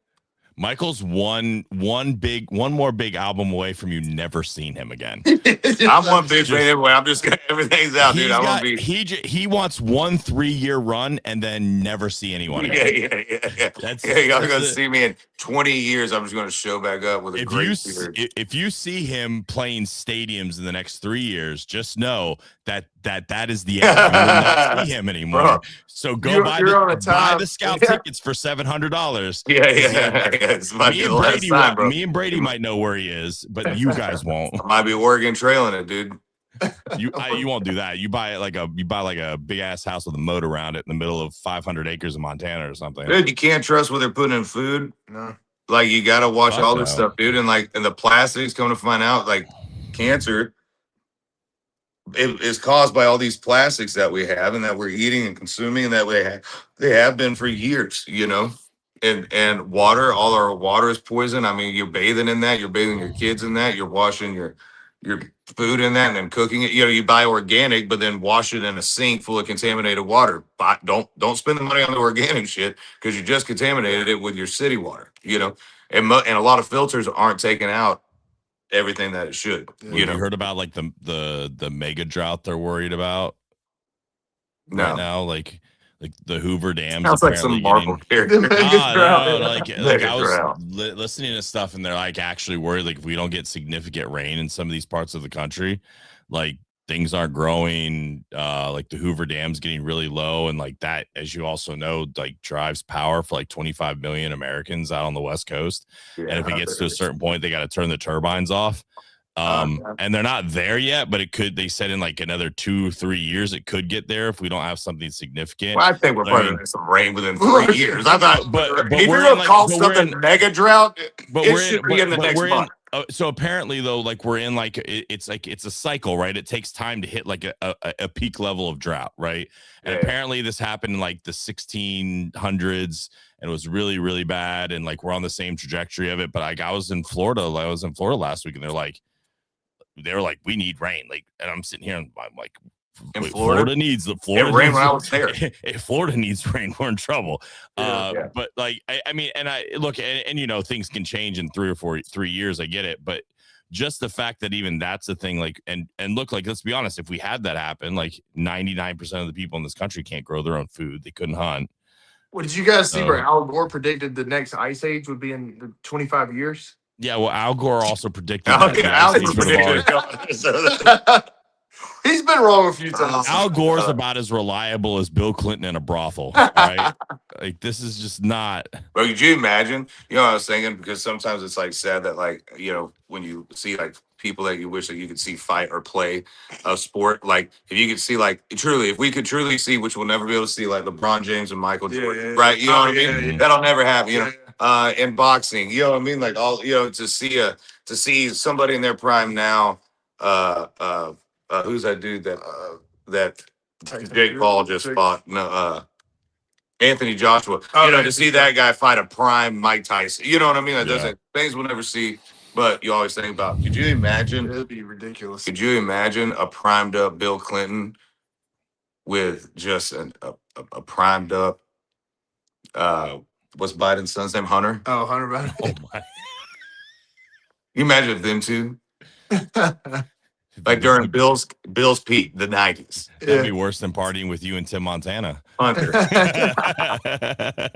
Michael's one more big album away from you never seeing him again. I'm one big fan everywhere. I'm just everything's out, dude. He wants 1 3-year run and then never see anyone again. Yeah. Y'all gonna see me in 20 years. I'm just gonna show back up with a great beard. If you see him playing stadiums in the next 3 years, just know that is the end. You will not see him anymore. Bro, so go buy the scout tickets for $700. Yeah. Me and Brady might know where he is, but you guys won't. I might be Oregon trailing it, dude. You won't do that. You buy a big ass house with a moat around it in the middle of 500 acres of Montana or something. Dude, you can't trust what they're putting in food. No. Like you gotta watch all this no. stuff, dude. And the plastics, coming to find out, like cancer it is caused by all these plastics that we have and that we're eating and consuming, and that they have been for years, you know. and water. All our water is poison. I mean, you're bathing in that. You're bathing your kids in that. You're washing your food in that and then cooking it. You know, you buy organic, but then wash it in a sink full of contaminated water. But don't spend the money on the organic shit because you just contaminated it with your city water. You know, and a lot of filters aren't taking out everything that it should. Have you heard about like the mega drought they're worried about right now? Like the Hoover Dams Sounds like apparently some Marvel character. no, like Mega I was drought. listening to stuff and they're like actually worried like if we don't get significant rain in some of these parts of the country, like things aren't growing, like the Hoover Dam's getting really low, and like that, as you also know, like drives power for like 25 million Americans out on the West Coast. Yeah, and if it gets to a certain point, they got to turn the turbines off. And they're not there yet, but it could. They said in like another 2-3 years, it could get there if we don't have something significant. Well, I think we're probably getting some rain within 3 years. I thought, but if you're gonna call something mega drought, it should be in the next month. So apparently, though, like we're in like it's a cycle, right? It takes time to hit like a peak level of drought, right? And apparently, this happened in like the 1600s, and it was really, really bad. And like we're on the same trajectory of it. But like I was in Florida last week, and they were like, we need rain. Like, and I'm sitting here and I'm like, Florida needs Florida rain needs, when I was there. If Florida needs rain, we're in trouble. Yeah. But like, I mean, and I look, and you know, things can change in 3 years. I get it, but just the fact that even that's a thing, like, and look, like, let's be honest, if we had that happen, like 99% of the people in this country can't grow their own food. They couldn't hunt. What did you guys see where Al Gore predicted the next ice age would be in the 25 years? Yeah, well, Al Gore also predicted He's been wrong a few times. Al Gore's about as reliable as Bill Clinton in a brothel, right? Like, this is just not. Bro, could you imagine? You know what I was thinking? Because sometimes it's like sad that, like, you know, when you see like people that you wish that you could see fight or play a sport, like if you could see, like, truly, if we could truly see, which we'll never be able to see, like LeBron James and Michael Jordan, right? You know what I mean? Yeah. That'll never happen. You know, in boxing, you know what I mean? Like all, you know, to see somebody in their prime now. Who's that dude that Jake Paul just fought? No, Anthony Joshua. You know, to see that guy fight a prime Mike Tyson. You know what I mean? That doesn't things we'll never see. But you always think about, could you imagine? It'd be ridiculous. Could you imagine a primed up Bill Clinton with just a primed up what's Biden's son's name? Hunter? Oh, Hunter Biden. Oh my. You imagine them two? Like during Bill's peak, the 90s. That'd be worse than partying with you and Tim Montana. Hunter.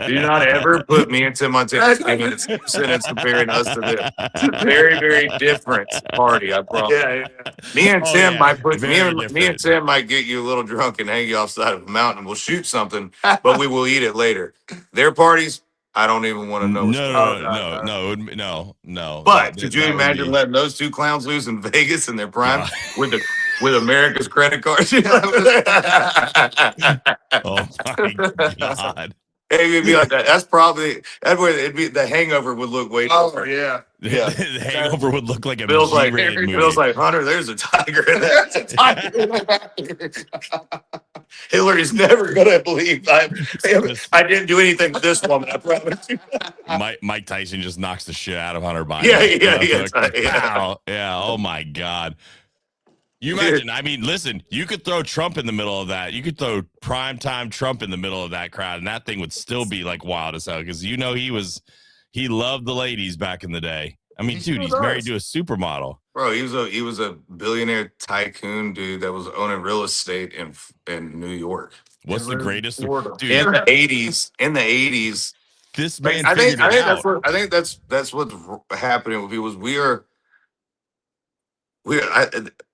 Do not ever put me and Tim Montana in a sentence comparing us to them. It's a very, very different party, I promise. Yeah. Me and Tim might put me and Tim might get you a little drunk and hang you off the side of a mountain. We'll shoot something, but we will eat it later. Their parties, I don't even want to know. No. But could you imagine letting those two clowns loose in Vegas in their prime with America's credit cards? Oh my God. It would be like that. That's where it'd be. The Hangover would look way different. Yeah. The Hangover would look like a Bill's like movie. Hunter. There's a tiger in there. There's a tiger. Hillary's never gonna believe I didn't do anything to this woman. I promise you. Mike Tyson just knocks the shit out of Hunter Biden. Yeah. Oh my God. You imagine, I mean, listen, you could throw Trump in the middle of that. You could throw primetime Trump in the middle of that crowd, and that thing would still be like wild as hell because, you know, he loved the ladies back in the day. I mean, dude, he's married to a supermodel. Bro, he was a billionaire tycoon dude that was owning real estate in New York. What's the greatest? Dude, in the 80s. This man I think that's what's happening with people is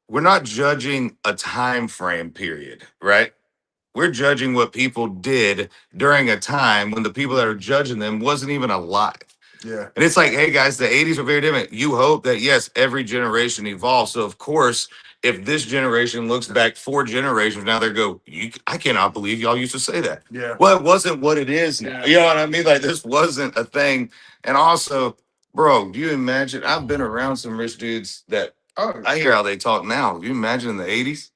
we're not judging a time frame period, right? We're judging what people did during a time when the people that are judging them wasn't even alive. Yeah. And it's like, hey guys, the 80s are very different. You hope that yes, every generation evolves. So of course, if this generation looks back 4 generations now, they go, I cannot believe y'all used to say that. Yeah. Well, it wasn't what it is now. You know what I mean? Like this wasn't a thing. And also, bro, do you imagine? I've been around some rich dudes that I hear how they talk now. Do you imagine in the 80s?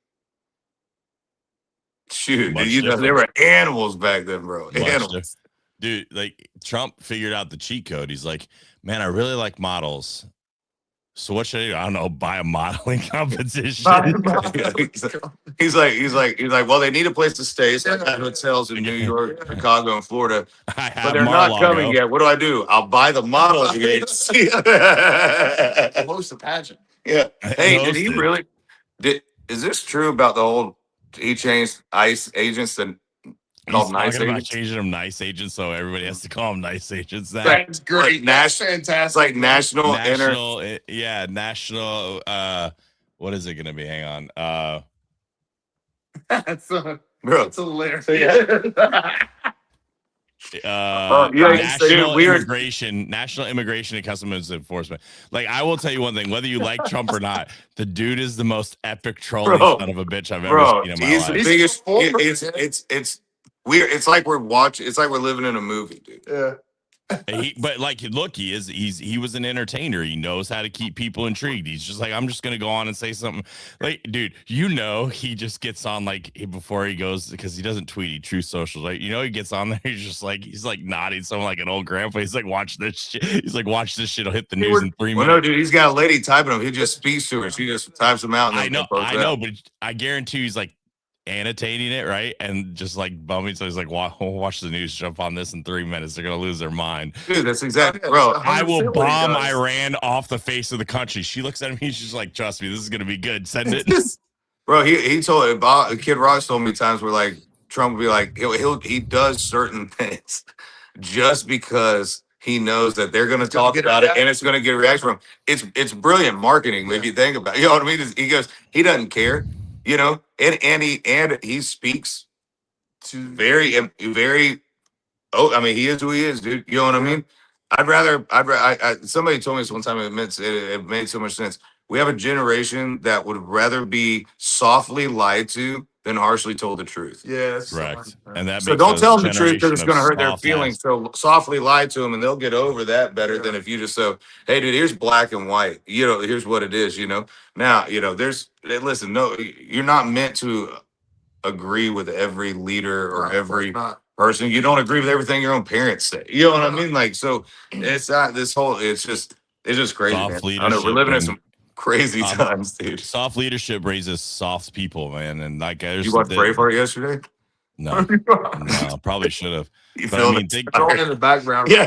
Shoot, you know, there were animals back then, bro. Animals. dude, like Trump figured out the cheat code. He's like, man, I really like models. So what should I do? I don't know, buy a modeling competition. He's like, well, they need a place to stay. So I got hotels in New York, Chicago, and Florida, I but have they're not coming Mar-a-Lago. yet. What do? I'll buy the modeling agency. Host a pageant. Yeah. Hey, did he Hosted. really? Is this true about the whole? He changed ICE agents and He's called nice talking about agents. changing them nice agents, so everybody has to call them nice agents now. That's great. Like That's It's fantastic. like national. National. What is it going to be? Hang on. That's Bro. hilarious. National weird. National Immigration and Customs Enforcement. Like, I will tell you one thing: whether you like Trump or not, the dude is the most epic trolling Bro. son of a bitch I've ever Bro, seen in my he's the life. biggest. He's It's weird. It's like we're watching. It's like we're living in a movie, dude. Yeah. But like, look, he was an entertainer. He knows how to keep people intrigued. He's just like, I'm just gonna go on and say something. Like, dude, he just gets on like before he goes, because he doesn't tweet, he True Socials. Like, he gets on there. He's like nodding, someone like an old grandpa. He's like, watch this shit. He's like, watch this shit. It'll hit the news in 3 minutes. Well, no, dude, he's got a lady typing them. He just speaks to her. She just types them out. And I know, but I guarantee he's like annotating it, right? And just like bumming. So he's like, watch the news, jump on this in 3 minutes. They're going to lose their mind. Dude, that's exactly, bro. I will bomb Iran off the face of the country. She looks at me. She's just like, trust me, this is going to be good. Send it. Bro, he told Kid Rock told me times where like Trump would be like, he does certain things just because he knows that they're going to talk about it and it's going to get a reaction from him. It's brilliant marketing if you think about it. You know what I mean? He goes, he doesn't care, and he speaks to very. Oh, I mean, he is who he is, dude. You know what I mean? Somebody told me this one time. It made so much sense. We have a generation that would rather be softly lied to than harshly told the truth. Yeah, that's correct. And that So makes don't us tell a them the truth because it's generation going to of hurt their soft feelings. ass. So softly lie to them, and they'll get over that better than if you just say, "Hey, dude, here's black and white. Here's what it is. Now, listen. No, you're not meant to agree with every leader or every person. You don't agree with everything your own parents say. You know what I mean? Like, so it's not this whole. It's just crazy. Soft Man. I know we're living in some crazy times, dude. Soft leadership raises soft people, man. And like, You watched Braveheart yesterday? No, probably should have. You But I feel mean, Throwing in the background. Yeah,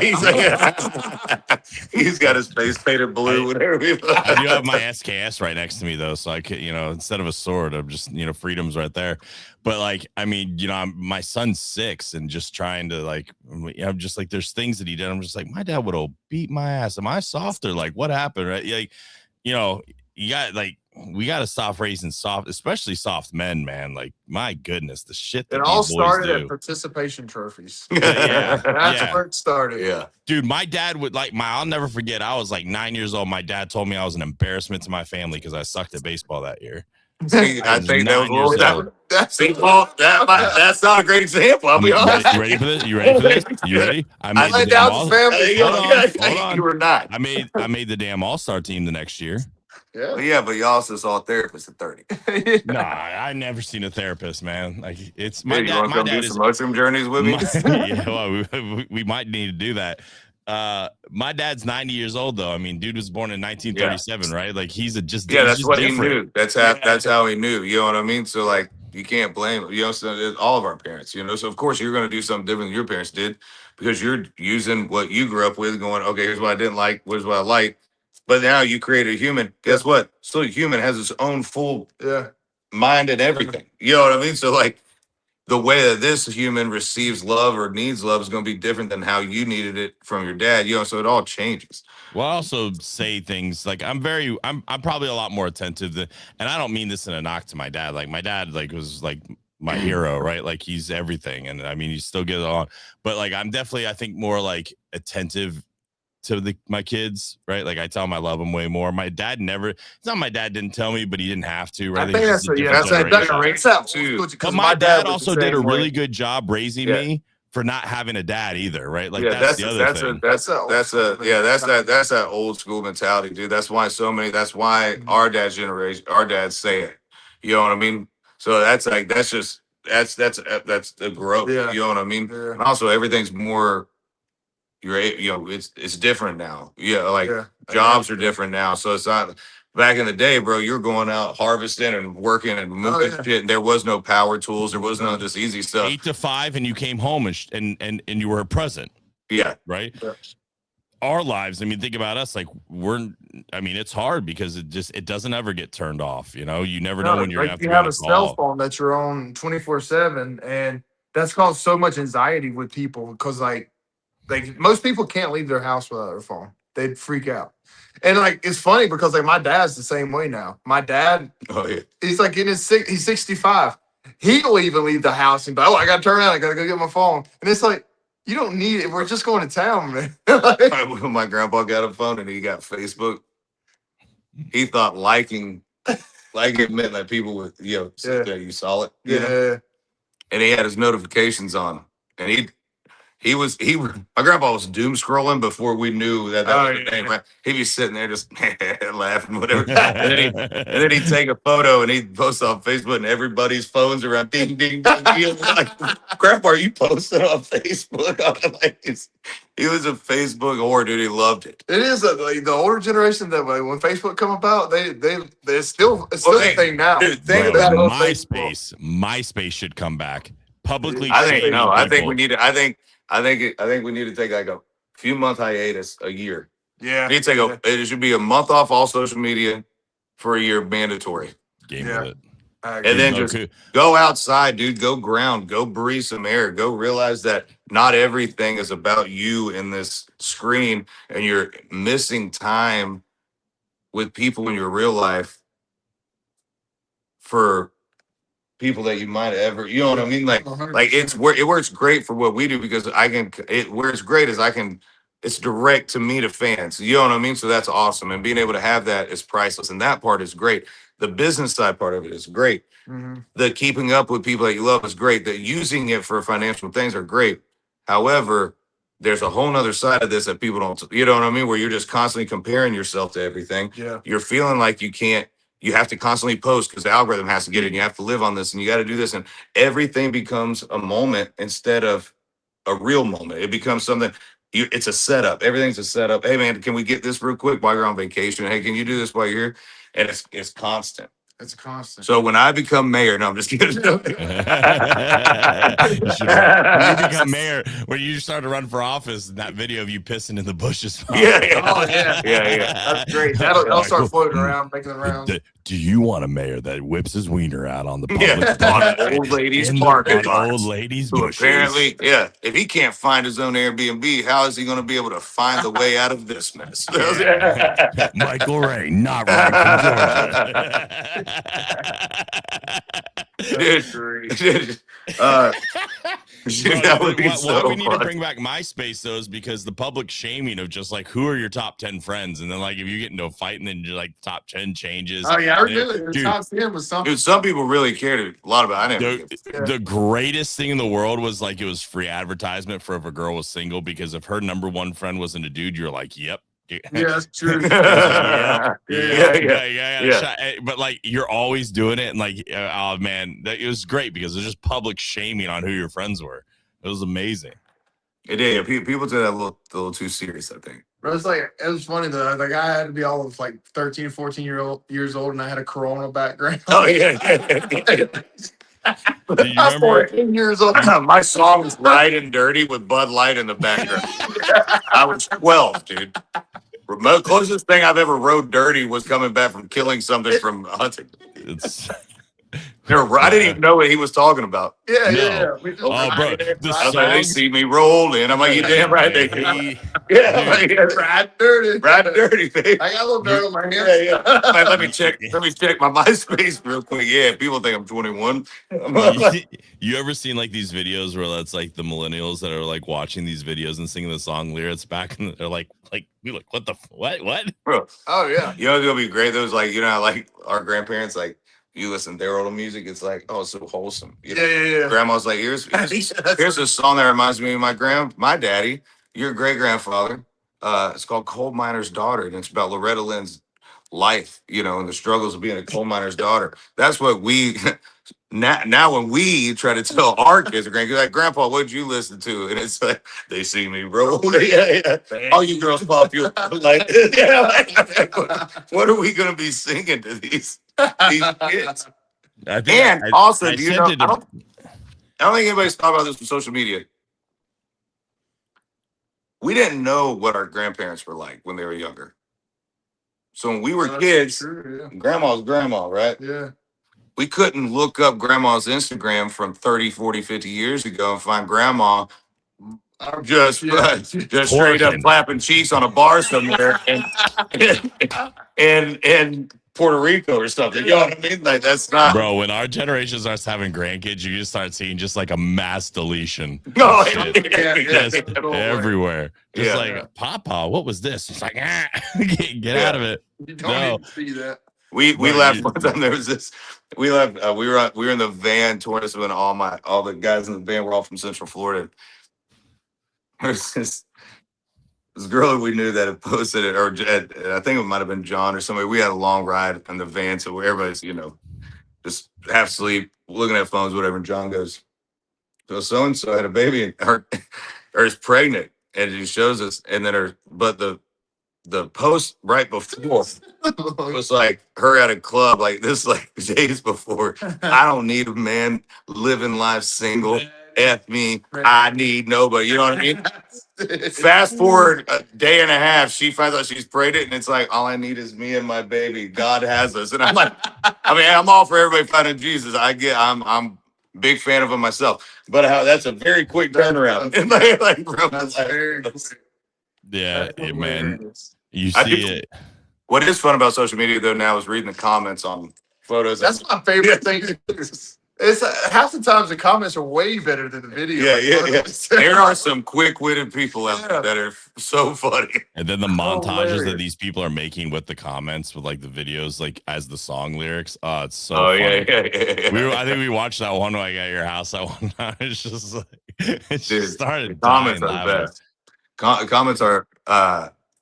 he's got his face painted blue. Whatever. I do have my SKS right next to me though, so I could, instead of a sword, I'm just, freedom's right there. But like, I mean, my son's 6, and just trying to like, I'm just like, there's things that he did. I'm just like, my dad would have beat my ass. Am I softer? Like, what happened? Right? Like, you got like, we got to stop raising soft, especially soft men, man. Like, my goodness, the shit that it all these boys started do. at participation trophies. Yeah, That's where it started. Yeah. Dude, my dad would I'll never forget. I was like 9 years old. My dad told me I was an embarrassment to my family because I sucked at baseball that year. See, I think that was a little. That's That's not a great example. I'll be honest. You ready for this? You ready for this? You ready? I let down the family. Hold on. You were not. I made the damn all-star team the next year. Yeah. But you also saw a therapist at 30. Nah, I never seen a therapist, man. Like, it's You want to come do some mushroom journeys with me? Yeah, well, we might need to do that. My dad's 90 years old though. I mean, dude was born in 1937, right? Like, he's that's what different. he knew. That's how he knew. You know what I mean? So like, you can't blame him. So all of our parents. So of course you're going to do something different than your parents did because you're using what you grew up with. Going, okay, here's what I didn't like. Here's what I like. But now you create a human. Guess what? Still, a human has its own full mind and everything. You know what I mean? So like, the way that this human receives love or needs love is going to be different than how you needed it from your dad. So it all changes. Well, I also say things like I'm probably a lot more attentive than, and I don't mean this in a knock to my dad. Like, my dad was like my hero, right? Like, he's everything, and I mean, he still gets on. But like, I'm definitely, I think, more like attentive to my kids, right? Like, I tell them I love them way more. My dad never. It's not my dad didn't tell me, but he didn't have to. Right? I think that's too. But my dad also did a really good job raising me for not having a dad either, right? Like, that's the other thing. That's that old school mentality, dude. That's why our dad's generation, our dads say it. You know what I mean? So that's just that's the growth. Yeah. You know what I mean? Yeah. And also everything's more. It's different now. Yeah, like Yeah. jobs are different now. So it's not back in the day, bro. You're going out harvesting and working and moving shit. And there was no power tools. There was none of this easy stuff. 8 to 5, and you came home and you were present. Yeah. Right. Yeah. Our lives, I mean, think about us. Like it's hard because it doesn't ever get turned off. You know, you never know when you're like you have a cell phone that you're on 24/7, and that's caused so much anxiety with people because like most people can't leave their house without their phone. They'd freak out. And like it's funny because like my dad's the same way now. My dad, he's like he's 65. He'll even leave the house and be, oh, I gotta turn around, I gotta go get my phone. And it's like, you don't need it. We're just going to town, man. When my grandpa got a phone and he got Facebook, he thought liking it meant that people would, you saw it. You know? And he had his notifications on. And my grandpa was doom scrolling before we knew that was the name. Right? He'd be sitting there just laughing, whatever. and then he'd take a photo and he'd post on Facebook, and everybody's phones around, ding, ding, ding. He was like, Grandpa, are you posting on Facebook? He was a Facebook whore, dude. He loved it. It is the older generation that when Facebook come about, it's still a thing now. Dude, think about MySpace should come back publicly. I think we need to take like a few month hiatus, a year. Yeah. It should be a month off all social media for a year, mandatory. Game with it. And then just go outside, dude. Go ground. Go breathe some air. Go realize that not everything is about you in this screen, and you're missing time with people in your real life for people that you might ever, you know what I mean? Like it works great for what we do because where it's great is it's direct to me to fans. You know what I mean? So that's awesome. And being able to have that is priceless. And that part is great. The business side part of it is great. Mm-hmm. The keeping up with people that you love is great. The using it for financial things are great. However, there's a whole nother side of this that people don't, you know what I mean? Where you're just constantly comparing yourself to everything. Yeah. You're feeling like you have to constantly post because the algorithm has to get it. And you have to live on this and you got to do this. And everything becomes a moment instead of a real moment. It becomes something, it's a setup. Everything's a setup. Hey, man, can we get this real quick while you're on vacation? Hey, can you do this while you're here? And it's constant. It's a constant. So when I become mayor, no, I'm just kidding. When you become mayor, when you start to run for office, that video of you pissing in the bushes. Yeah. That's great. That'll start floating around, making the rounds. Do you want a mayor that whips his wiener out on the public on old ladies parking lots? Old ladies so apparently, if he can't find his own Airbnb, how is he going to be able to find the way out of this mess? Michael Ray, not right from Georgia. Dude, that would be why we need to bring back MySpace though is because the public shaming of just like who are your top 10 friends, and then like if you get into a fight and then you're like top 10 changes. Oh yeah, I really top 10 was something. Dude, some people really cared a lot about it. The greatest thing in the world was like it was free advertisement for if a girl was single, because if her number one friend wasn't a dude, you're like, yep. Yeah, that's true. Yeah. But like you're always doing it, and like, oh man, it was great because it was just public shaming on who your friends were. It was amazing. It did. People took that a little too serious, I think. But it was funny though. Like I had to be all of like 13, 14 years old, and I had a Corona background. Oh yeah. Do you remember? 14 years old. My song was Ride and Dirty with Bud Light in the background. I was 12, dude. The closest thing I've ever rode dirty was coming back from killing something from hunting. I didn't even know what he was talking about. Yeah. Bro, they see me rolling. I'm like, you damn right they do. Ride dirty. Ride dirty, baby. I got a little dirt on my hands. Yeah. Man, let me check my MySpace real quick. Yeah, people think I'm 21. You ever seen like these videos where that's like the millennials that are like watching these videos and singing the song lyrics back, and they're like what the what? Bro. Oh yeah. You know what's gonna be great? Those like, like our grandparents, like you listen to their old music, it's like, oh, it's so wholesome. Yeah. Grandma's like, here's a song that reminds me of my daddy, your great grandfather. It's called Coal Miner's Daughter, and it's about Loretta Lynn's life, and the struggles of being a coal miner's daughter. That's what we now when we try to tell our kids or grandkids, like, Grandpa, what'd you listen to? And it's like, they see me, bro. Yeah. All you girls popular. Like, yeah, like, what are we gonna be singing to these kids? I think And also, I do you sent know? it I to, don't think anybody's thought about this with social media. We didn't know what our grandparents were like when they were younger. So when we were kids, true, grandma's grandma, right? yeah. We couldn't look up grandma's Instagram from 30, 40, 50 years ago and find grandma just straight up Twerking. clapping cheeks on a bar somewhere in Puerto Rico or something. You know what I mean? Like, that's not. Bro, when our generation starts having grandkids, you just start seeing just like a mass deletion. No, of shit. Just Totally. everywhere. Just Yeah. like, Papa, what was this? It's like, get out of it. You don't No. even see that. We Bro, laughed one time. There was this. We left. We were in the van touring this when all the guys in the van were all from Central Florida. There's this girl that we knew that had posted it, or I think it might have been John or somebody. We had a long ride in the van, so everybody's just half asleep, looking at phones, whatever. And John goes, "So and so had a baby, and her or is pregnant," and he shows us, and then the post right before was like her at a club like this, like days before. I don't need a man living life single. F me. I need nobody. You know what I mean? Fast forward a day and a half, she finds out she's pregnant, and it's like, all I need is me and my baby. God has us. And I'm like, I'm all for everybody finding Jesus. I'm big fan of him myself. But that's a very quick turnaround. That's very quick. Yeah, That's man. hilarious. You I see do- it. What is fun about social media though now is reading the comments on photos. That's my favorite thing to do. It's half the times the comments are way better than the video. Yeah. There are some quick-witted people out there that are so funny. And then the montages that hilarious. these people are making with the comments, with like the videos, like as the song lyrics. It's so Oh funny. yeah. I think we watched that one like at your house that one time. It's just like it Dude, just started comments dying are the laughing. best. Comments are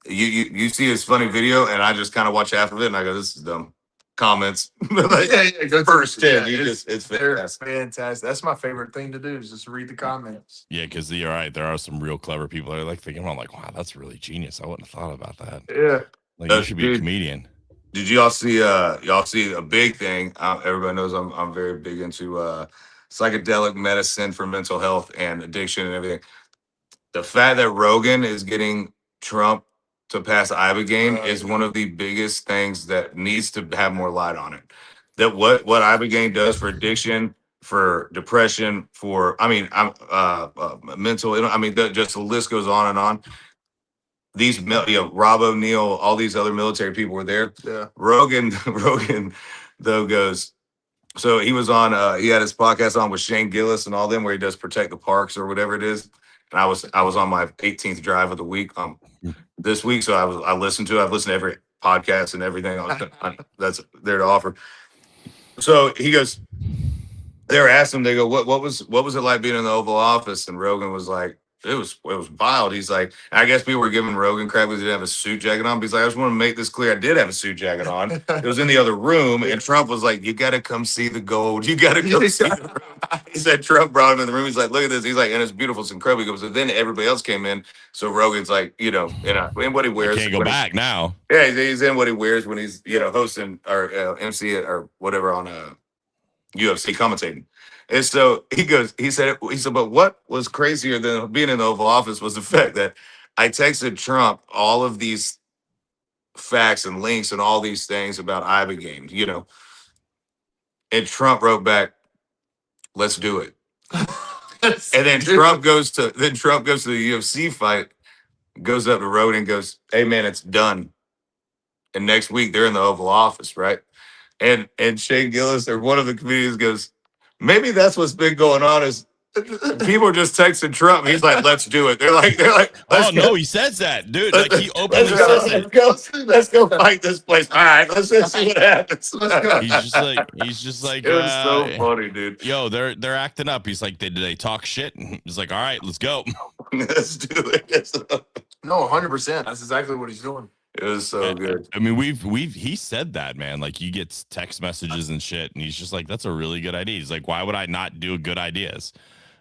you see this funny video and I just kind of watch half of it and I go, this is dumb. Comments. Like, Go first 10. yeah, It's they're fantastic. fantastic. That's my favorite thing to do is just read the comments. Yeah, because you're right. There are some real clever people that are like thinking, I'm like, wow, that's really genius. I wouldn't have thought about that. Yeah. Like, you should be a Dude, comedian. Did y'all see a big thing? Everybody knows I'm very big into psychedelic medicine for mental health and addiction and everything. The fact that Rogan is getting Trump to pass Ibogaine is one of the biggest things that needs to have more light on it. That what Ibogaine does for addiction, for depression, for mental. Just the list goes on and on. These Rob O'Neill, all these other military people were there. Yeah. Rogan though goes. So he was on. He had his podcast on with Shane Gillis and all them, where he does Protect the Parks or whatever it is. And I was on my 18th drive of the week this week, so I listened to it. I've listened to every podcast and everything that's there to offer. So he goes. They're asking him. They go, what was it like being in the Oval Office? And Rogan was like, it was wild. He's like, I guess people were giving Rogan crap because he didn't have a suit jacket on. But he's like, I just want to make this clear. I did have a suit jacket on. It was in the other room. And Trump was like, you got to come see the gold. You got to come see the room. He said Trump brought him in the room. He's like, look at this. He's like, and it's beautiful. It's incredible. He goes, and then everybody else came in. So Rogan's like, in what he wears. Can't go back now. Yeah, he's in what he wears when he's, hosting or MC or whatever on UFC commentating. And so he said, but what was crazier than being in the Oval Office was the fact that I texted Trump all of these facts and links and all these things about Ibogaine, and Trump wrote back, let's do it. And then Trump goes to the UFC fight, goes up to Rogan and goes, hey man, it's done. And next week they're in the Oval Office, right? And Shane Gillis or one of the comedians goes, maybe that's what's been going on is people are just texting Trump. He's like, let's do it. They're like, Oh no, he says that, dude. Like he openly says it. Let's go fight this place. All right, let's see what happens. Let's go. He's just like, It was so funny, dude. Yo, they're acting up. He's like, did they talk shit? And he's like, all right, let's go. Let's do it. No, 100%. That's exactly what he's doing. It was so good. I mean, he said that, man. Like, he gets text messages and shit, and he's just like, "That's a really good idea." He's like, "Why would I not do good ideas?"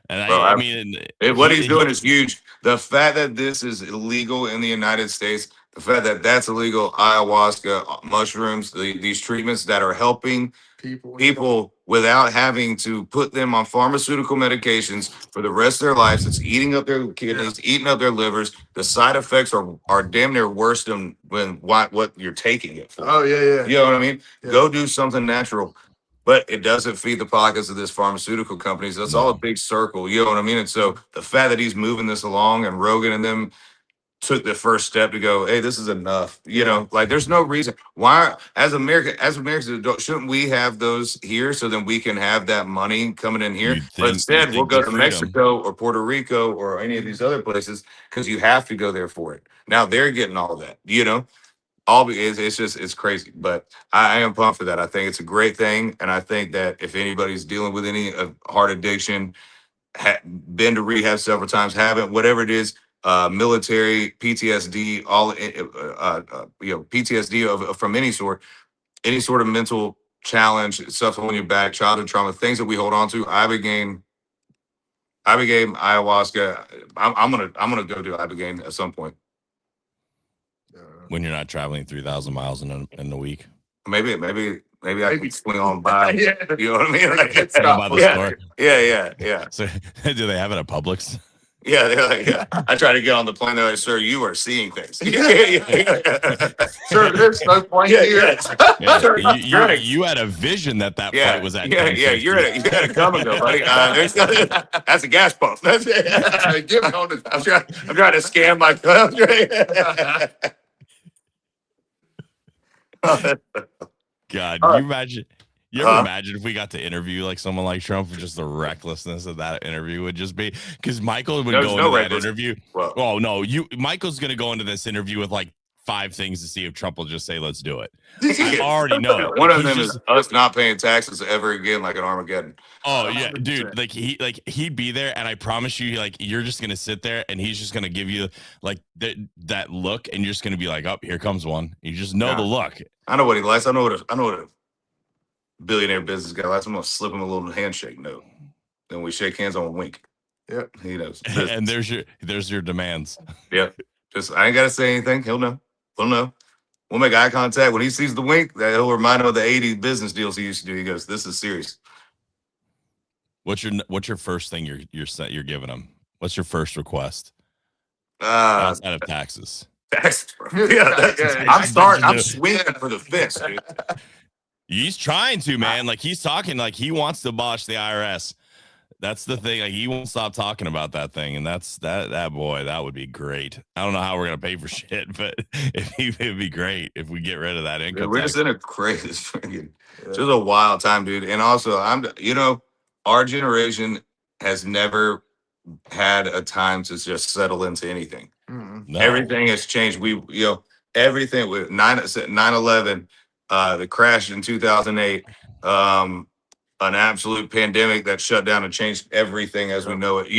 And Bro, I mean, what he's doing is huge. The fact that this is illegal in the United States, the fact that that's illegal, ayahuasca, mushrooms, these treatments that are helping people without having to put them on pharmaceutical medications for the rest of their lives. It's eating up their kidneys, eating up their livers. The side effects are damn near worse than what you're taking it for. Oh yeah. You know what I mean? Yeah. Go do something natural. But it doesn't feed the pockets of this pharmaceutical companies. That's all a big circle. You know what I mean? And so the fact that he's moving this along and Rogan and them took the first step to go, hey, this is enough. You know, like there's no reason why as Americans, shouldn't we have those here so then we can have that money coming in here? But instead, we'll go to Mexico or Puerto Rico or any of these other places because you have to go there for it. Now they're getting all of that, you know. It's crazy, but I am pumped for that. I think it's a great thing, and I think that if anybody's dealing with any heart addiction, been to rehab several times, haven't, whatever it is, military, PTSD, PTSD from any sort of mental challenge, stuff on your back, childhood trauma, things that we hold on to. Ibogaine, ayahuasca. I'm gonna go do Ibogaine at some point. When you're not traveling 3,000 miles in a week. Maybe I can swing on by. Yeah. You know what I mean? Like, Go by the store. Yeah. So, do they have it at Publix? Yeah, they're like, yeah. I try to get on the plane. They're like, sir, you are seeing things. Sure, there's no point here. Yeah, you had a vision that flight was at. Yeah. You had a come and go, buddy. That's a gas pump. That's it. Give me on the. I'm trying to scam my. God, you imagine? You ever imagine if we got to interview like someone like Trump? Just the recklessness of that interview would just be because Michael would go into that interview. Well, oh no, Michael's gonna go into this interview with like 5 things to see if Trump will just say, "Let's do it." I already know. One of them is us not paying taxes ever again, like an Armageddon. Oh yeah, dude. Like he'd be there, and I promise you, like you're just gonna sit there, and he's just gonna give you like that look, and you're just gonna be like, "Oh, here comes one." You just know the look. I know what he likes. I know what a billionaire business guy likes. I'm gonna slip him a little handshake note. Then we shake hands on a wink. Yep, he knows. And there's your demands. Yeah, just I ain't gotta say anything. He'll know. We'll make eye contact when he sees the wink. That he'll remind him of the '80s business deals he used to do. He goes, "This is serious." What's your first thing you're giving him? What's your first request? Outside of taxes. Taxes, bro. Yeah, I'm swinging for the fence, dude. He's trying to, man. Like he's talking, like he wants to abolish the IRS. That's the thing. Like he won't stop talking about that thing, and that's that boy. That would be great. I don't know how we're gonna pay for shit, but it'd be great if we get rid of that income. We're just in a crazy, just a wild time, dude. And also, our generation has never had a time to just settle into anything. No. Everything has changed. Everything with 9/11, the crash in 2008, an absolute pandemic that shut down and changed everything as we know it.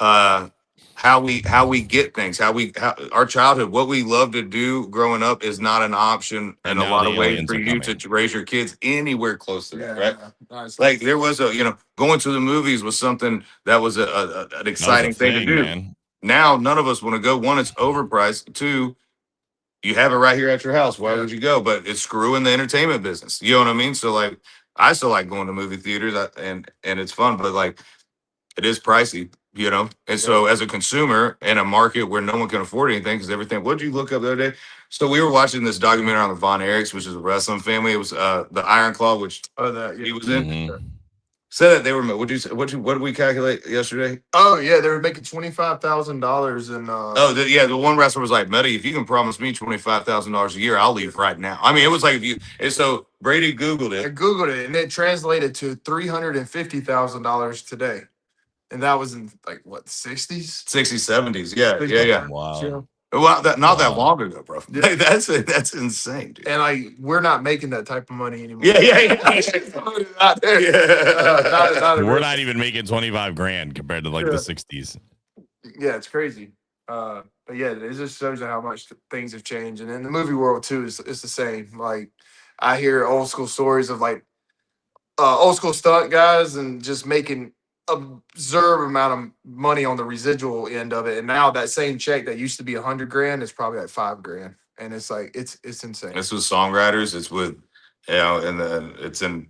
How we get things, our childhood, what we love to do growing up is not an option in a lot of ways for you to raise your kids anywhere close to that, right? Nice. Like there was going to the movies was something that was an exciting thing to do. Man. Now none of us want to go. One, it's overpriced. 2, you have it right here at your house. Why would you go? But it's screwing the entertainment business. You know what I mean? So like, I still like going to movie theaters and it's fun, but like it is pricey, And so as a consumer in a market where no one can afford anything, because everything, what did you look up the other day? So we were watching this documentary on the Von Erichs, which is a wrestling family. It was the Iron Claw, which he was in. Mm-hmm. Said that they were. What did we calculate yesterday? Oh yeah, they were making $25,000 in. The one wrestler was like, "Mehdi, if you can promise me $25,000 a year, I'll leave right now." I mean, it was like and so Brady Googled it. I Googled it, and it translated to $350,000 today, and that was in like what 60s, 60s, 70s. Yeah. Wow. Well, that long ago, bro. Yeah. That's insane, dude. And like we're not making that type of money anymore. Yeah. Not there. We're not even making $25,000 compared to like the 60s. Yeah, it's crazy. But yeah, it just shows you how much things have changed. And in the movie world too, it's the same. Like I hear old school stories of like old school stunt guys and just making absurd amount of money on the residual end of it. And now that same check that used to be $100 grand is probably like $5 grand. And it's like it's insane. It's with songwriters. It's with, and then it's in,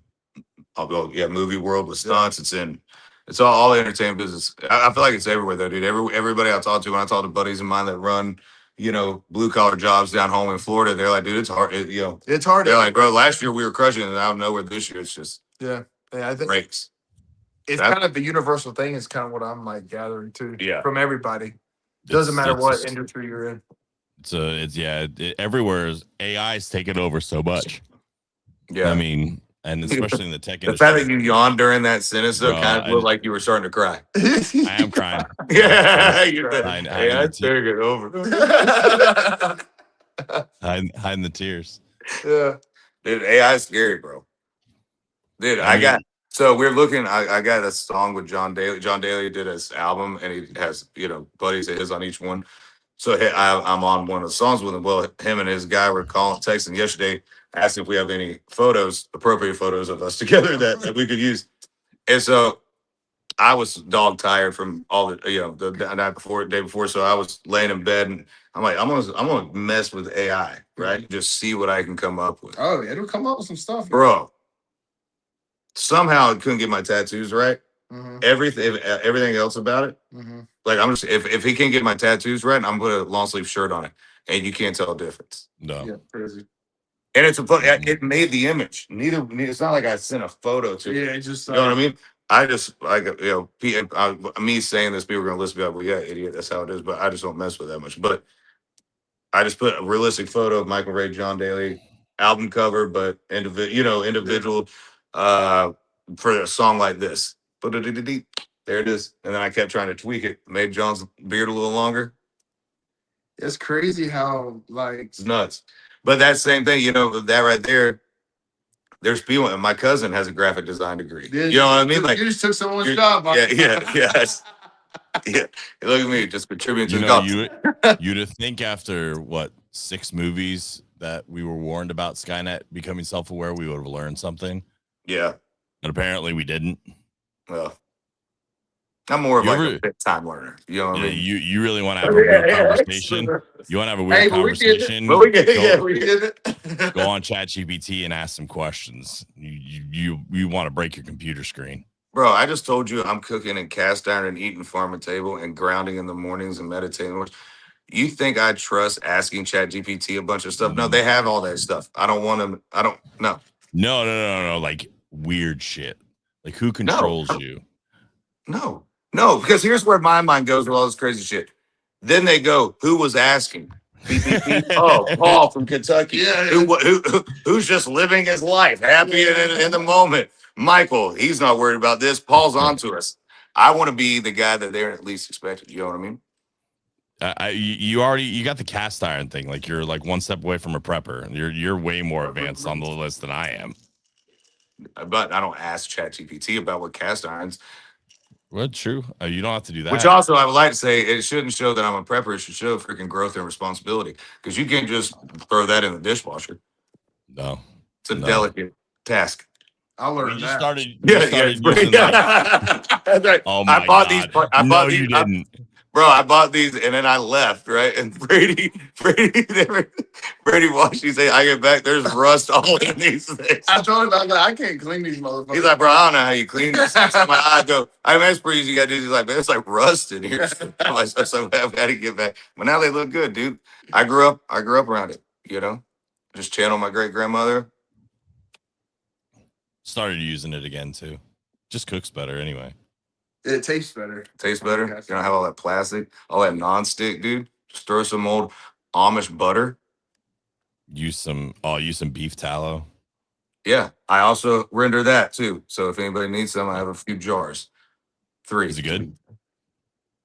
I'll go, movie world with stunts. It's all the entertainment business. I feel like it's everywhere though, dude. Everybody I talk to, when I talk to buddies of mine that run, blue collar jobs down home in Florida, they're like, dude, it's hard. It's hard. They're like, bro, last year we were crushing it, and out of nowhere this year it's just Yeah, I think breaks. it's kind of the universal thing. Is kind of what I'm like gathering too. Yeah. From everybody. Doesn't matter It's what just- industry you're in. everywhere AI is taking over so much. Yeah. I mean, and especially in the tech the fact that industry. you yawned during that sentence though Bro, kind of looked like you were starting to cry. I am crying. Yeah, you said, Hiding hey, the that's taking it over. hiding the tears. Yeah. Dude, AI is scary, bro. Dude, we're looking. I got a song with John Daly. John Daly did his album, and he has buddies of his on each one. So I'm on one of the songs with him. Well, him and his guy were texting yesterday, asking if we have any appropriate photos of us together that we could use. And so I was dog tired from all the day before. So I was laying in bed, and I'm like, I'm gonna mess with AI, right? Just see what I can come up with. Oh, it'll come up with some stuff, Bro. Somehow I couldn't get my tattoos right. Mm-hmm. Everything else about it. Mm-hmm. Like I'm just if he can't get my tattoos right, I'm gonna put a long sleeve shirt on it, and you can't tell the difference. No. Yeah, crazy. And it made the image. Neither it's not like I sent a photo to. Yeah, it's just you know what I mean. I just me saying this, people are gonna listen to me like, well, yeah, idiot, that's how it is. But I just don't mess with that much. But I just put a realistic photo of Michael Ray, John Daly album cover, but individual. For a song like this. There it is. And then I kept trying to tweak it. Made John's beard a little longer. It's crazy how It's nuts. But that same thing, that right there, there's people, and my cousin has a graphic design degree. You know what I mean? Like you just took someone's job. Yeah. Yeah. Look at me, just contributing to the cause. You'd think after 6 movies that we were warned about Skynet becoming self-aware, we would have learned something. Yeah. And apparently we didn't. Well, I'm more of a big time learner. You know what I mean? You really want to have a weird conversation? You want to have a weird conversation? We did it. Go on ChatGPT and ask some questions. You want to break your computer screen. Bro, I just told you I'm cooking in cast iron and eating farm and table and grounding in the mornings and meditating. You think I trust asking ChatGPT a bunch of stuff? No, they have all that stuff. I don't want them. I don't. No. No. Like weird shit. Like who controls you? No, because here's where my mind goes with all this crazy shit. Then they go, who was asking? Oh, Paul from Kentucky. Yeah. Who's just living his life, happy in the moment. Michael, he's not worried about this. Paul's on to us. I want to be the guy that they're at least expected. You know what I mean? You got the cast iron thing. Like you're like one step away from a prepper. You're way more advanced on the list than I am. But I don't ask ChatGPT about what cast irons. Well, true. You don't have to do that. Which also I would like to say it shouldn't show that I'm a prepper. It should show freaking growth and responsibility because you can't just throw that in the dishwasher. No, it's a delicate task. I learned you that. started using That's right. Oh my I bought God. these. You didn't. Bro, I bought these and then I left, right? And Brady watched these. I get back, there's rust all in these things. I told him, I can't clean these motherfuckers. He's like, bro, I don't know how you clean this. My eye go, I mean, that's pretty easy. You got to do. He's like, man, it's like rust in here. So I've had to get back. But now they look good, dude. I grew up around it, Just channel my great grandmother. Started using it again too. Just cooks better anyway. It tastes better. Tastes better. You don't have all that plastic, all that non-stick, dude. Just throw some old Amish butter. Use some beef tallow. Yeah, I also render that too. So if anybody needs some, I have a few jars. 3. Is it good?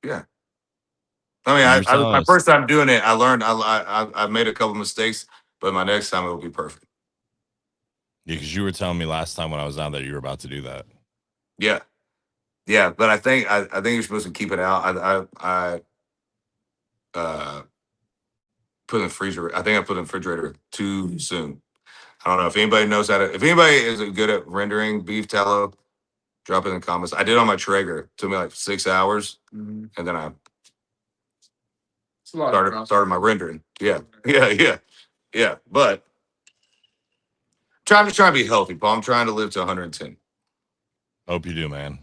Yeah. I mean, my first time doing it, I learned. I made a couple mistakes, but my next time it will be perfect. Yeah, because you were telling me last time when I was down there you were about to do that. Yeah, but I think you're supposed to keep it out. put in the freezer. I think I put in the refrigerator too soon. I don't know if anybody knows how to. If anybody is good at rendering beef tallow, drop it in the comments. I did on my Traeger. It took me like 6 hours, and then I started my rendering. Yeah. But trying to be healthy, Paul. I'm trying to live to 110. Hope you do, man.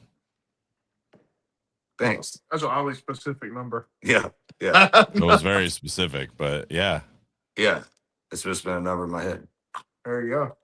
Thanks. That's an oddly specific number. Yeah. It was very specific, but yeah. It's just been a number in my head. There you go.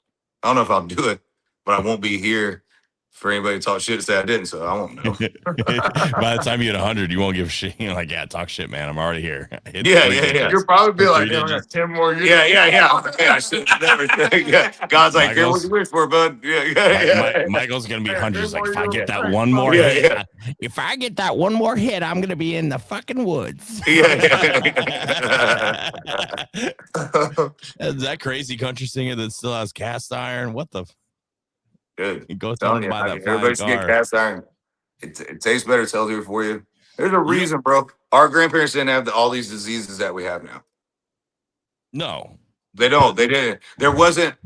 I don't know if I'll do it, but I won't be here for anybody to talk shit to say I didn't, so I won't know. By the time you hit 100, you won't give shit. You're like, yeah, talk shit, man. I'm already here. Yeah. You'll probably be like, Three I got digits. 10 more years. Yeah. I should have never said. Yeah. God's like, here, what you wish for, bud? Yeah. Michael's gonna be Yeah, hundreds. Like, if I get that yeah. one more Yeah, hit, yeah. if I get that one more hit, I'm gonna be in the fucking woods. Yeah. Is that crazy country singer that still has cast iron? What the? Good. He goes Telling down to you, buy that everybody flying should get car. cast iron. It tastes better. It's healthier for you. There's a reason, bro. Our grandparents didn't have all these diseases that we have now. No, They don't. They didn't. There wasn't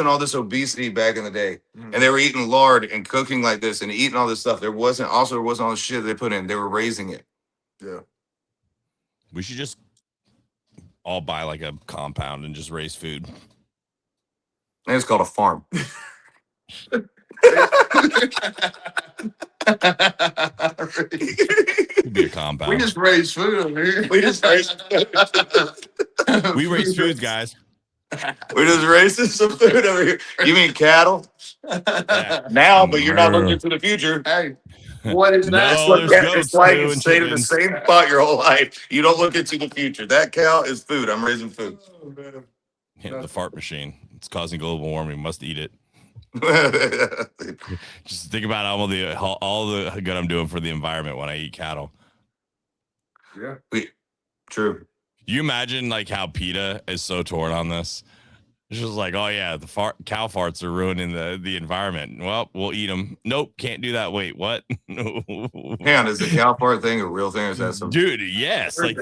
all this obesity back in the day, and they were eating lard and cooking like this and eating all this stuff. There wasn't all the shit they put in. They were raising it. Yeah. we should just all buy like a compound and just raise food. And it's called a farm. Could be a compound. We just raise food over here. We just raise. We raise food, guys. We're just raising some food over here. You mean cattle? Yeah. Now, but you're not looking to the future. Hey, what is that? No, there's goats, It's like too, you and stayed in the chickens. same spot your whole life. You don't look into the future. That cow is food. I'm raising food. Oh, man. Yeah, the fart machine. It's causing global warming. Must eat it. Just think about all the good I'm doing for the environment when I eat cattle. Yeah. True. You imagine like how PETA is so torn on this. It's just like, oh yeah, the cow farts are ruining the environment. Well, we'll eat them. Nope, can't do that. Wait, what? Hang on, is the cow fart thing a real thing? Or is that some? Dude, yes. Like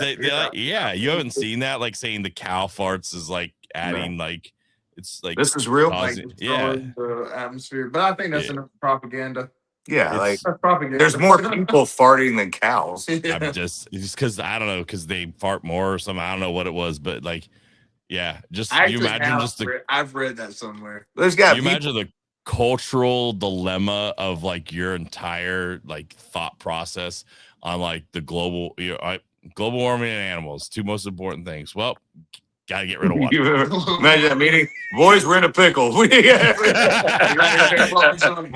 yeah, you haven't seen that? Like saying the cow farts is like adding like it's like This is real. causing- Like, yeah. the atmosphere. But I think that's enough propaganda. Yeah, like That's propaganda. there's more people farting than cows. I'm just because I don't know, because they fart more or something. I don't know what it was, but like, yeah, just you imagine just the I've read that somewhere. There's got you people. imagine the cultural dilemma of like your entire like thought process on like the global global warming and animals, two most important things. Well, gotta get rid of one. Imagine that meeting. Boys, we're in a pickle. I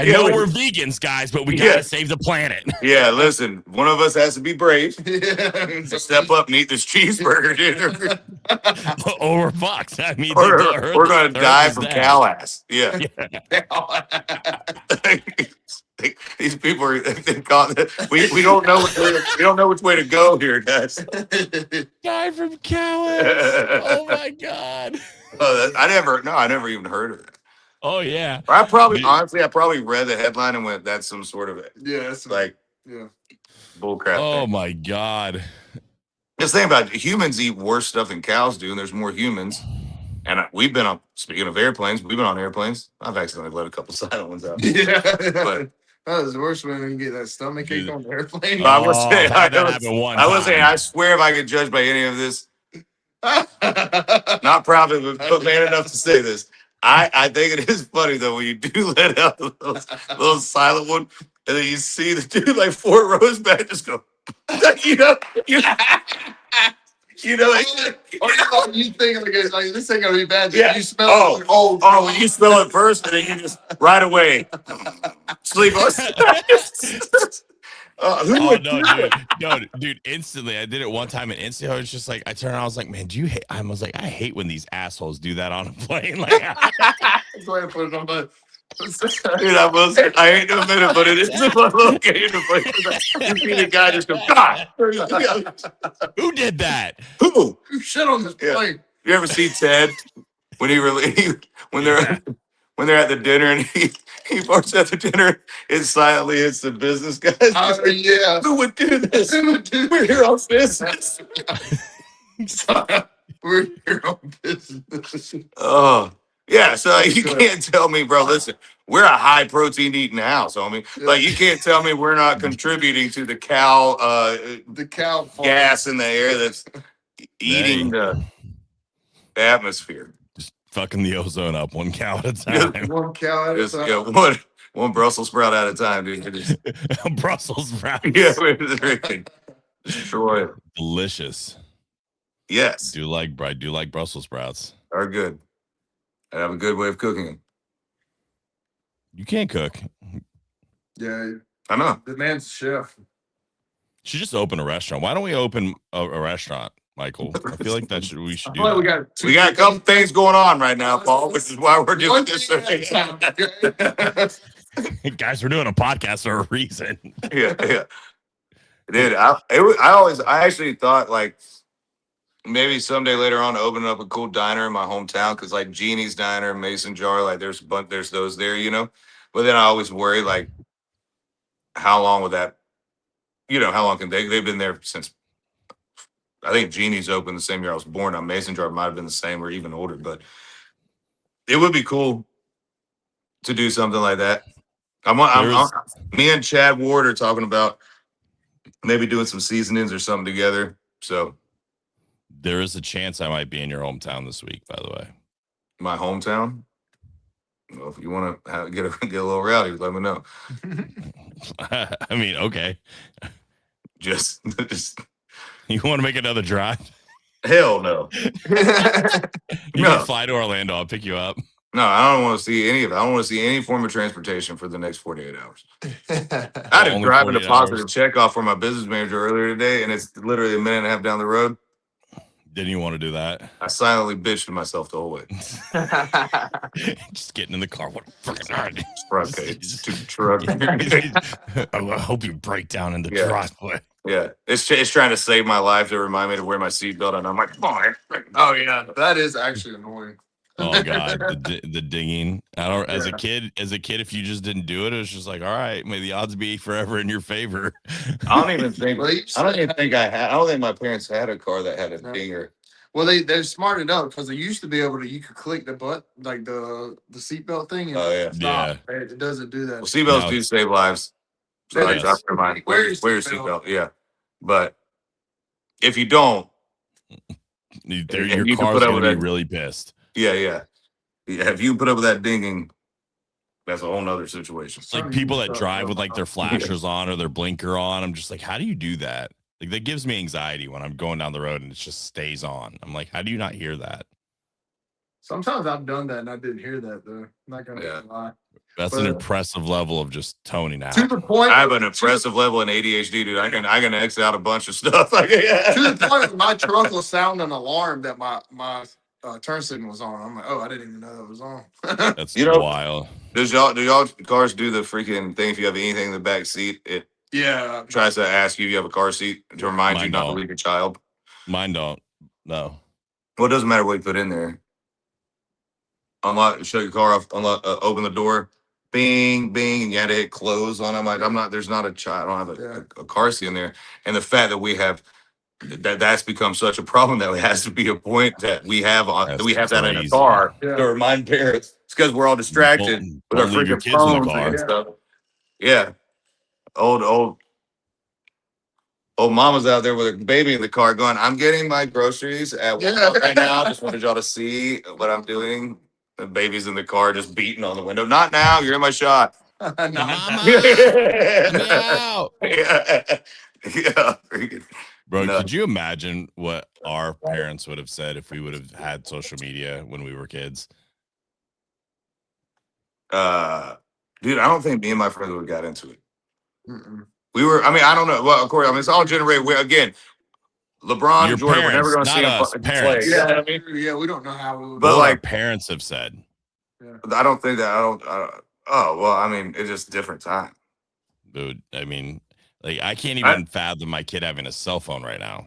know we're vegans, guys, but we gotta save the planet. Yeah, listen, one of us has to be brave. Step up and eat this cheeseburger, dude. Or we're fucked. I mean, We're gonna die from cow ass. Yeah. These people are we don't know which way to go here, guys. Die from cow ass. Oh my god. I never even heard of it. Oh yeah. I probably read the headline and went, that's some sort of bullcrap. Oh thing. my god. Just think about it. Humans eat worse stuff than cows do, and there's more humans. And we've been on, speaking of airplanes, we've been on airplanes. I've accidentally let a couple silent ones out. Yeah. But that was worse when you get that stomach ache on the airplane. I was saying, I've had that happen one time. I swear if I could judge by any of this, not proud of it, but man enough to say this. I think it is funny though when you do let out the little silent one, and then you see the dude like 4 rows back just go, you think like this ain't gonna be bad. Yeah. You smell it. Oh, when you smell it first, and then you just right away sleep. Dude, instantly. I did it one time, and instantly I was just like, I turned around, I was like, man, do you hate? I was like, I hate when these assholes do that on a plane. Like, Go ahead and put it on the. Dude, I ain't no minute, but it is a little game to play. You see the guy just go, God. who did that? Who? You shit on this plane. You ever see Ted when when they're at the dinner and He barks at the dinner. It silently hits the business guys. Oh, yeah. Who would do this? Who would do We're here on business. We're here on business. Oh, yeah. So like, you Good. can't tell me, bro. Listen, we're a high protein eating house, homie. Like you can't tell me we're not contributing to the cow The cow farm. gas in the air that's eating Hey. the atmosphere. Just fucking the ozone up one cow at a time. One cow at a Just time. one Brussels sprout at a time, dude. Just, Brussels sprouts. yeah, we're freaking destroy it. Delicious. Yes, I do like Brussels sprouts. are good. I have a good way of cooking them. You can't cook. Yeah, I know. the man's a chef. Should just open a restaurant. Why don't we open a restaurant, Michael? I feel like we should do I feel that. like We got a couple things going on right now, Paul, which is why we're doing One this. thing at a time. Guys, we're doing a podcast for a reason. Yeah. Dude, I actually thought like maybe someday later on opening up a cool diner in my hometown because like Jeannie's Diner, Mason Jar, like there's those there, you know. But then I always worry like how long would that, how long can they've been there since I think Jeannie's opened the same year I was born. Now Mason Jar might have been the same or even older, but it would be cool to do something like that. Me and Chad Ward are talking about maybe doing some seasonings or something together. So There is a chance I might be in your hometown this week, by the way. my hometown. Well, if you want to get a little rowdy, let me know. I mean, okay. Just You want to make another drive? hell no. You No. can fly to Orlando. I'll pick you up. No, I don't want to see any of it. I don't want to see any form of transportation for the next 48 hours. I had to Only drive a 48 deposit hours. check off for my business manager earlier today, and it's literally a minute and a half down the road. Didn't you want to do that? I silently bitched to myself the whole way. Just getting in the car. What fucking Truck, stupid truck. I hope you break down in the Yeah. driveway. Yeah, it's trying to save my life to remind me to wear my seatbelt, and I'm like, come on. Oh yeah, that is actually annoying. Oh god, the dinging. I don't. As a kid, if you just didn't do it, it was just like, all right, may the odds be forever in your favor. I don't even think. Leaps. I don't think my parents had a car that had a dinger. Well, they're smart enough because they used to be able to. You could click the button, like the seatbelt thing. And Oh yeah. stop. It doesn't do that. Well, seatbelts No, do it's- save lives. So Yes. I remind Wear your wear your seatbelt. seatbelt. Yeah, but if you don't, Your you can car's put up gonna with be that. really pissed. Yeah. If you put up with that dinging, that's a whole nother situation. It's like people that drive with like their flashers on or their blinker on. I'm just like, how do you do that? Like that gives me anxiety when I'm going down the road and it just stays on. I'm like, how do you not hear that? Sometimes I've done that and I didn't hear that though. I'm not gonna Yeah. lie. That's an But- impressive level of just toning out. To the point. I have an impressive level in ADHD, dude. I can X out a bunch of stuff. To the point where my truck will sound an alarm that my turn signal was on. I'm like, oh, I didn't even know that was on. That's You know- wild. do y'all cars do the freaking thing? If you have anything in the back seat, it Yeah. tries to ask you if you have a car seat to remind you Mine not to don't. leave your child. Mine don't. No. Well, it doesn't matter what you put in there. Unlock, shut your car off, unlock, open the door, bing, bing, and you had to hit close on. I'm like, there's not a child. I don't have a car seat in there. And the fact that we have that's become such a problem that it has to be a point that we have That's that in a crazy. car Yeah. to remind parents. It's because we're all distracted Don't with our leave your freaking kids in the phones car. and stuff. Yeah. Old mama's out there with a baby in the car going, I'm getting my groceries at Walmart right now. Just wanted y'all to see what I'm doing. The baby's in the car just beating on the window. Not now. You're in my shot. Mama, yeah. let me out. Yeah. Freaking Bro, No. could you imagine what our parents would have said if we would have had social media when we were kids? Dude, I don't think me and my friends would have got into it. Mm-mm. We were, I don't know. Well, of course, it's all generated. Again, LeBron, Your Jordan, we're never going parents, to see not him us, play. parents. You know Yeah, what I mean? yeah, we don't know how we would. But What our like- parents have said. I don't think that. Oh, well, I mean, it's just different time. Dude, I mean, like I can't even fathom my kid having a cell phone right now.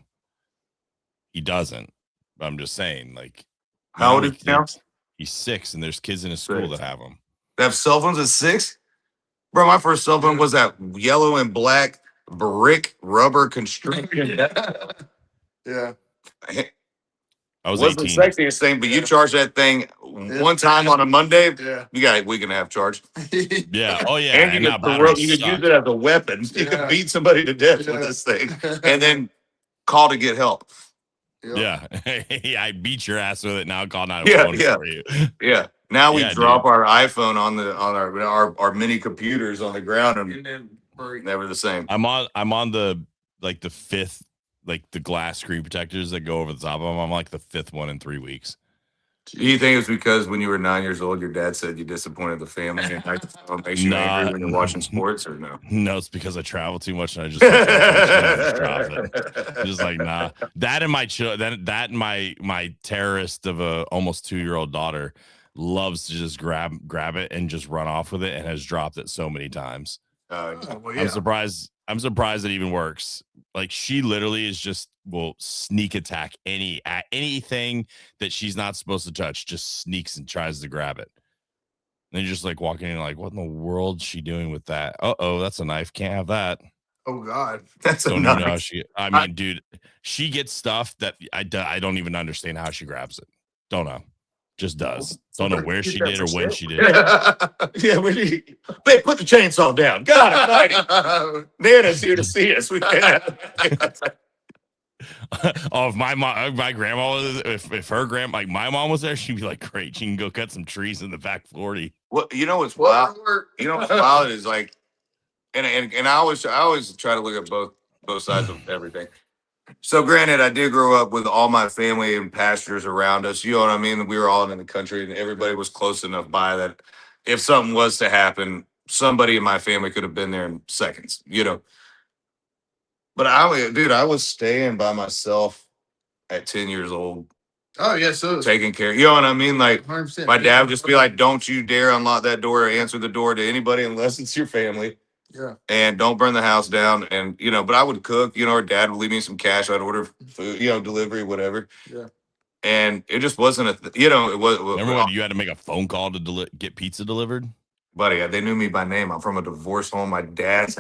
He doesn't. I'm just saying, like, How old is he now? He's 6, and there's kids in his school 6. that have them. They have cell phones at 6? Bro, my first cell phone was that yellow and black brick rubber construction. Yeah. I was Wasn't the 18. sexiest thing, but you charge that thing one time on a Monday, Yeah. you got a week and a half charge. Yeah. Oh yeah. And And you now could batteries use suck. it as a weapon. You Yeah. could beat somebody to death with Yeah. this thing. And then call to get help. Yeah. Yeah. I beat your ass with it. Now call 911 Yeah. for you. Yeah. Now we Yeah, drop our iPhone on our mini computers on the ground and then never the same. I'm on the like the fifth, like the glass screen protectors that go over the top of them. I'm like the fifth one in 3 weeks. Do you think it's because when you were 9 years old, your dad said you disappointed the family and it makes you angry when you're watching sports, or no? No, it's because I travel too much and I just like, just drop it. Just like nah. That and my that and my terrorist of a almost 2-year-old daughter loves to just grab it and just run off with it and has dropped it so many times. well, yeah. I'm surprised it even works. Like she literally is just will sneak attack anything that she's not supposed to touch, just sneaks and tries to grab it. And you're just like walking in like, what in the world is she doing with that? Oh, that's a knife. Can't have that. Oh God. That's Don't a even know how knife. she. I mean, dude, she gets stuff that I don't even understand how she grabs it. Don't know. Just does. Don't know where she did or when she did. Yeah, babe, put the chainsaw down. God, Nana's here to see us. We can't. Oh, if my grandma was, if her grandma, like my mom was there, she'd be like, great, she can go cut some trees in the back 40. Well, you know what's wild? You know what's wild is like, and I always try to look at both sides of everything. So granted, I did grow up with all my family and pastures around us. You know what I mean? We were all in the country, and everybody was close enough by that if something was to happen, somebody in my family could have been there in seconds. You know. But I was staying by myself at 10 years old, Oh yeah, so taking care. You know what I mean? Like 100%. my dad would just be like, "Don't you dare unlock that door or answer the door to anybody unless it's your family." Yeah. And don't burn the house down. And but I would cook. Or Dad would leave me some cash. I'd order food, delivery, whatever. Yeah. And it just wasn't it was. Remember when you had to make a phone call to get pizza delivered? Buddy, they knew me by name. I'm from a divorce home. My dad's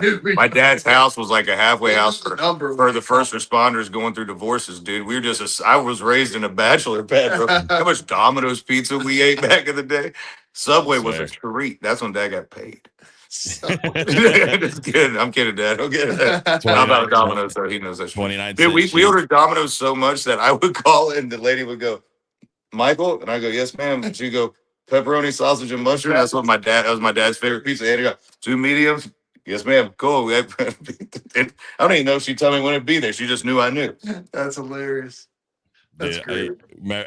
house was like a halfway house for the first responders going through divorces, dude. We were I was raised in a bachelor bedroom. How much Domino's pizza we ate back in the day? Subway was a treat. That's when Dad got paid. Just kidding. I'm kidding, Dad. Don't get it. How about Domino's? So he knows that. 29 Dude, we ordered Domino's so much that I would call in. The lady would go, "Michael," and I go, "Yes, ma'am." And she'd go, "Pepperoni, sausage, and mushroom." That was my dad's favorite pizza. And he go, 2 mediums. Yes, ma'am. Cool. I don't even know if she'd tell me when it'd be there. She just knew I knew. That's hilarious. That's great.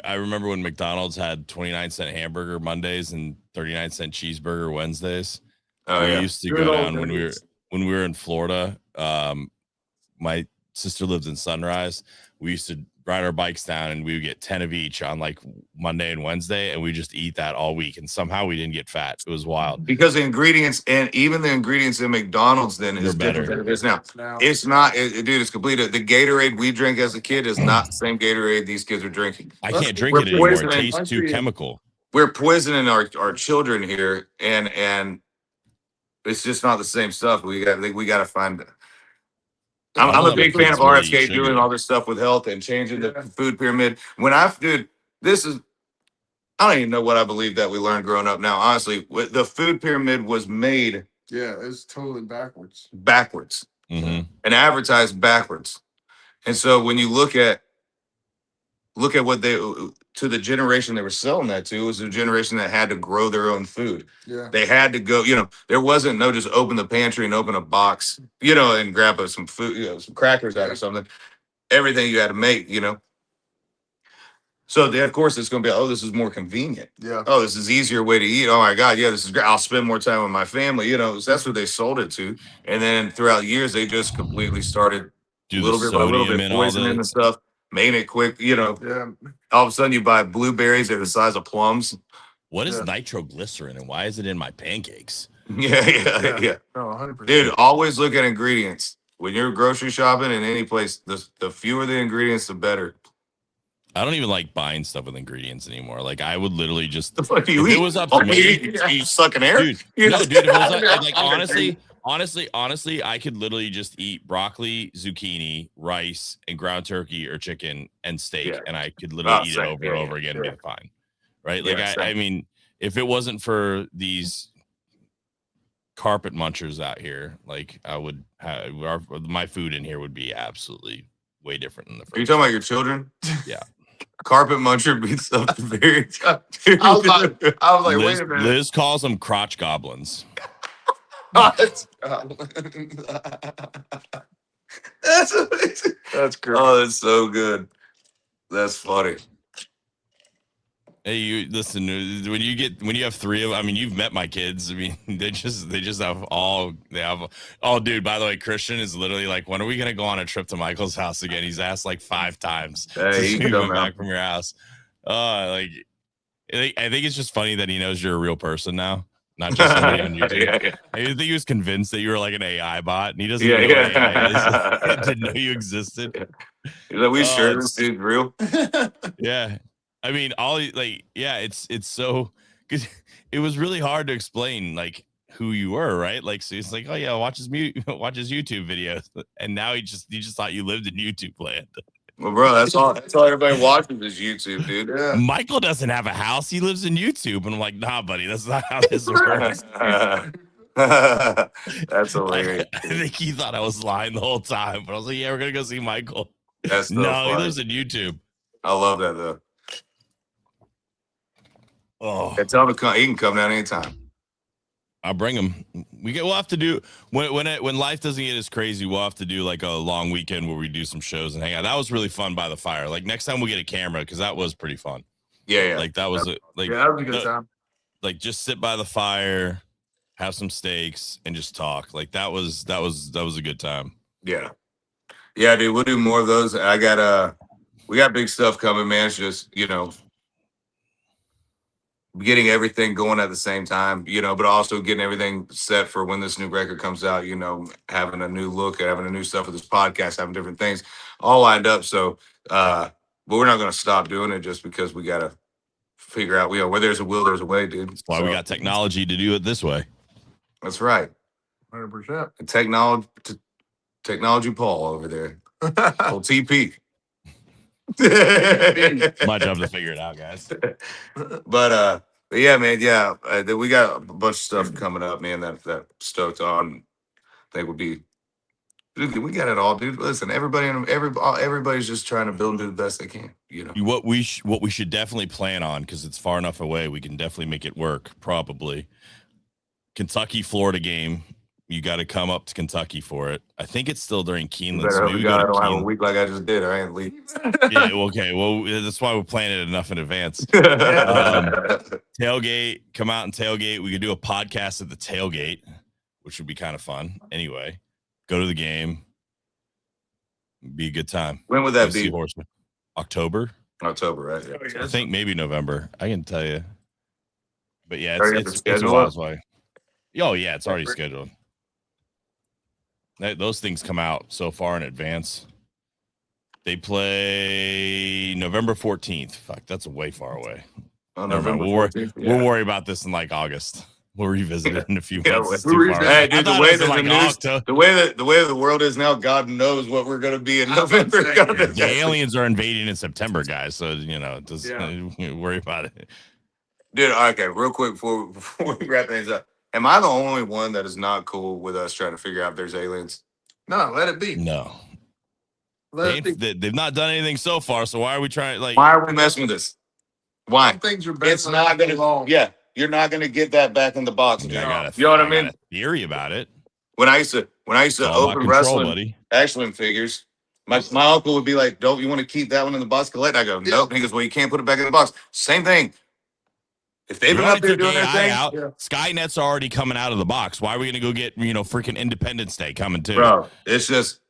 I remember when McDonald's had 29-cent hamburger Mondays and 39-cent cheeseburger Wednesdays. Oh, We yeah. used to go down when we were in Florida. My sister lived in Sunrise. We used to ride our bikes down and we would get 10 of each on like Monday and Wednesday, and we just eat that all week. And somehow we didn't get fat. It was wild. Because the ingredients, and even the ingredients in McDonald's then is They're different better. than it is now. It's not, dude, it's complete. The Gatorade we drank as a kid is not the same Gatorade these kids are drinking. I can't drink We're it anymore. It poisoning- tastes too chemical. We're poisoning our children here, and it's just not the same stuff. We got to find. I'm Don't a let big my fan of kids really eat RFK sugar. doing all this stuff with health and changing the food pyramid. This is, I don't even know what I believe that we learned growing up now. Honestly, the food pyramid was made Yeah, it's totally backwards. Mm-hmm. And advertised backwards. And so when you look at what to the generation they were selling that to, was a generation that had to grow their own food. Yeah. They had to go, there wasn't no just open the pantry and open a box, and grab some food, some crackers out or something. Everything you had to make, So of course it's going to be, oh, this is more convenient. Yeah. Oh, this is easier way to eat. Oh my God, yeah, this is great. I'll spend more time with my family. So that's what they sold it to. And then throughout years, they just completely started little bit by little bit poisoning the stuff, making it quick. Yeah. All of a sudden you buy blueberries that are the size of plums. What is nitroglycerin and why is it in my pancakes? Yeah. No, 100%. Dude, always look at ingredients. When you're grocery shopping in any place, the fewer the ingredients, the better. I don't even like buying stuff with ingredients anymore. Like I would literally just The fuck do you if eat? it was up to me, You sucking air, dude. No, dude. If it was like honestly, I could literally just eat broccoli, zucchini, rice, and ground turkey or chicken and steak, Yeah. and I could literally eat it Same. over and over again and be fine. Right? Yeah, Like same. I mean, if it wasn't for these carpet munchers out here, like I would have my food in here would be absolutely way different than the first. Are you talking about your children? Yeah. Carpet muncher beats up the very top. I was like, Liz, wait a minute. Liz calls them crotch goblins. That's That's great. Oh, that's so good. That's funny. Hey, you listen. When you have three of them, I mean, you've met my kids. I mean, they just have all they have. Oh, dude. By the way, Christian is literally like, when are we gonna go on a trip to Michael's house again? He's asked like 5 times Hey, since you we come went out. back from your house. Like, I think it's just funny that he knows you're a real person now, not just somebody on YouTube. Yeah. I think he was convinced that you were like an AI bot, and he doesn't Yeah, even know what yeah. AI is. He didn't know you existed. He's like, we Oh, sure it's- this dude's real? Yeah. I mean, it's so because it was really hard to explain like who you were, right? Like, so it's like, oh yeah, watch his YouTube videos, and now he just thought you lived in YouTube land. Well, bro, that's all everybody watches is YouTube, dude. yeah. Michael doesn't have a house; he lives in YouTube, and I'm like, nah, buddy, that's not how this works. That's hilarious. I think he thought I was lying the whole time, but I was like, yeah, we're gonna go see Michael. That's so No, funny. he lives in YouTube. I love that though. Oh, Yeah, tell him to come. He can come down anytime. I'll bring him. We'll have to do when life doesn't get as crazy. We'll have to do like a long weekend where we do some shows and hang out. That was really fun by the fire. Like next time we'll get a camera because that was pretty fun. Yeah. Like that was like Yeah, that was a good time. like just sit by the fire, have some steaks, and just talk. Like that was a good time. Yeah, dude. We'll do more of those. We got big stuff coming, man. It's just getting everything going at the same time, but also getting everything set for when this new record comes out, having a new look, having a new stuff for this podcast, having different things all lined up. So, but we're not going to stop doing it just because we got to figure out, where there's a will, there's a way, dude. That's why we got technology to do it this way. That's right. 100%. And technology Paul over there. Old TP. My job to figure it out, guys. But yeah, man, yeah, we got a bunch of stuff coming up, man. That stoked on. I think would be. Dude, we got it all, dude. Listen, everybody's just trying to build and do the best they can. What we should definitely plan on, because it's far enough away, we can definitely make it work. Probably Kentucky Florida game. You got to come up to Kentucky for it. I think it's still during Keeneland. So maybe I don't have a week like I just did. I ain't leave. Yeah, okay. Well, that's why we're planning it enough in advance. Tailgate, come out and tailgate. We could do a podcast at the tailgate, which would be kind of fun. Anyway, go to the game. Be a good time. When would that be? October, right? Yeah. I think maybe November. I can tell you. But yeah, it's a while away. Oh yeah, it's already scheduled. Those things come out so far in advance. They play November 14th. Fuck, that's way far away. Oh, November 14th. We'll worry about this in like August. We'll revisit it in a few months. Hey, dude, the way the world is now, God knows what we're gonna be in November. The aliens are invading in September, guys. So just worry about it. Dude, okay, real quick before we wrap things up. Am I the only one that is not cool with us trying to figure out if there's aliens? No, let it be. No. They've not done anything so far, so why are we trying? Like, why are we messing with this? Why? Things are better. It's not gonna. Yeah, you're not gonna get that back in the box. You know what I mean? Theory about it. When I used to open wrestling buddy. action figures, my uncle would be like, "Don't you want to keep that one in the box? Collect?" I go, "Nope." He goes, "Well, you can't put it back in the box." Same thing. If they've been up there doing their thing, Skynet's already coming out of the box. Why are we gonna go get freaking Independence Day coming too? Bro, it's just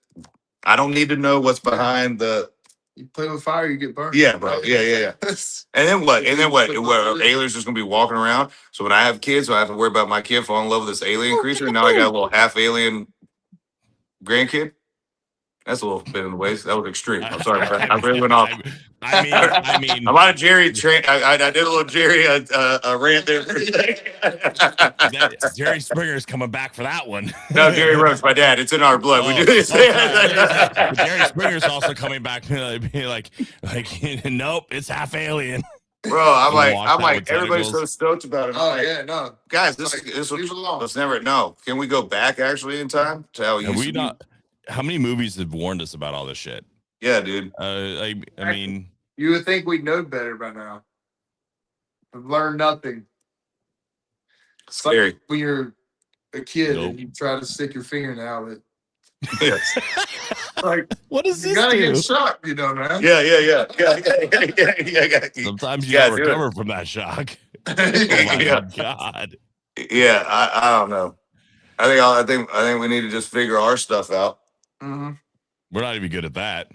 I don't need to know what's behind the. You play with fire, you get burned. Yeah, bro. Yeah. And then what? Aliens just gonna be walking around. So when I have kids, so I have to worry about my kid falling in love with this alien creature. And now I got a little half alien grandkid. That's a little bit in the waist. That was extreme. I'm sorry. I really went off. I mean, I'm on a Jerry train. I did a little Jerry rant there for a Jerry Springer's coming back for that one. No, Jerry Rose, my dad. It's in our blood. We do this. Sorry. But Jerry Springer's also coming back, being like, nope, it's half alien. Bro, I'm Walked out like, with everybody's so tentacles. stoted about it. I'm Oh like, yeah, no, guys, Like, this leave it alone. let's never know. Can we go back actually in time to how it Have used we to be? not? How many movies have warned us about all this shit? Yeah, dude. I mean, you would think we'd know better by now. We've learned nothing. It's like Scary. when you're a kid Nope. and you try to stick your finger in the outlet. Yes. Like what does you this gotta do? get shocked, you know, man. Yeah. Sometimes you Yeah, gotta do it. recover from that shock. Oh my Yeah. god! Yeah, I don't know. I think we need to just figure our stuff out. Mhm. We're not even good at that.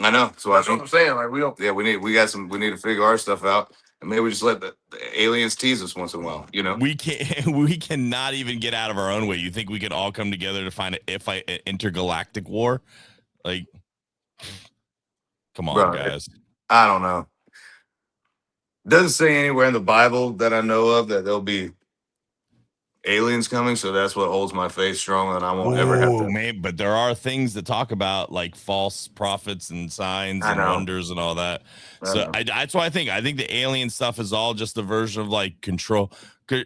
I know. So I That's what think I'm saying. Like we don't. yeah, we need to figure our stuff out. And maybe we just let the aliens tease us once in a while, you know? We can't. We cannot even get out of our own way. You think we could all come together to find an intergalactic war? Like, come on, Bro, guys. I don't know. Doesn't say anywhere in the Bible that I know of that there'll be aliens coming, so that's what holds my faith strong, and I won't ever have to. Man, but there are things that talk about like false prophets and signs I and know. wonders and all that. I So know. that's why I think the alien stuff is all just a version of like control.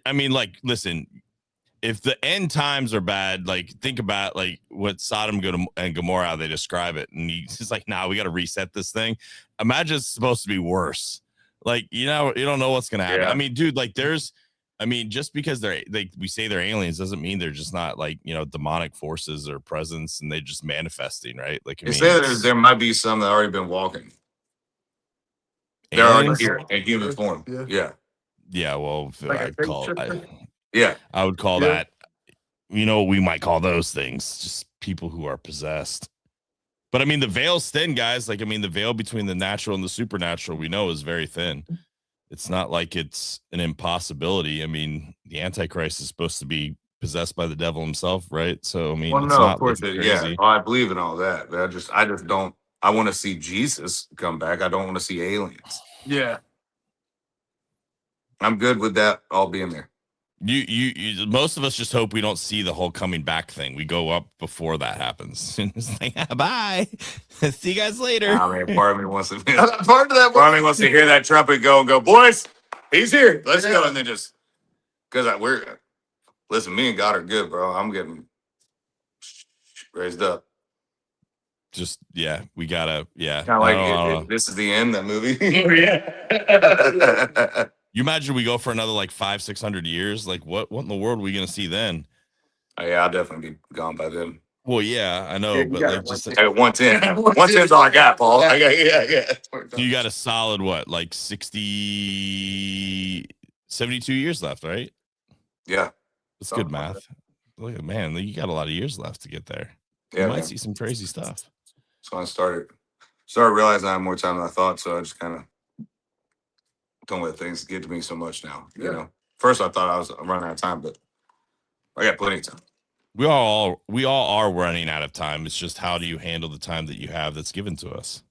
I mean, like, listen, if the end times are bad, like think about like what Sodom and Gomorrah, how they describe it, and he's like, nah, we got to reset this thing. Imagine it's supposed to be worse. Like, you don't know what's gonna happen. Yeah. I mean, dude, like just because we say they're aliens doesn't mean they're just not like, demonic forces or presence and they're just manifesting, right? Like, They say there might be some that already been walking. They're already aliens? here in human form. Yeah. Yeah. Yeah, well, Like a I'd fake call shipper? Yeah. I would call Yeah. that, we might call those things just people who are possessed. But I mean, the veil's thin, guys. Like, I mean, the veil between the natural and the supernatural we know is very thin. It's not like it's an impossibility. I mean, the Antichrist is supposed to be possessed by the devil himself, right? So, I mean, Well, it's no, not of course, like yeah. crazy. Oh, I believe in all that. But I just don't. I want to see Jesus come back. I don't want to see aliens. Yeah. I'm good with that all being there. You most of us just hope we don't see the whole coming back thing. We go up before that happens. It's like, bye. See you guys later. I mean, part of me wants to. Part of that. Part of me wants to hear that trumpet go and go, boys, he's here. Let's go. And then just because listen, me and God are good, bro. I'm getting raised up. Just we gotta Kind of like this is the end. That movie. Yeah. You imagine we go for another like 500-600 years. Like, what in the world are we gonna see then? Oh, yeah, I'll definitely be gone by then. Well, yeah, I know, Yeah, but got like it, just At 110. 110's all I got, Paul. I got, yeah. so you got a solid what, like 72 years left, right? Yeah. That's good math. Look at man, you got a lot of years left to get there. Yeah, You might man. see some crazy stuff. So I started realizing I have more time than I thought. So I just kind of don't let things get to me so much now. You Yeah. know, first I thought I was running out of time, but I got plenty of time. We all are running out of time. It's just how do you handle the time that you have that's given to us?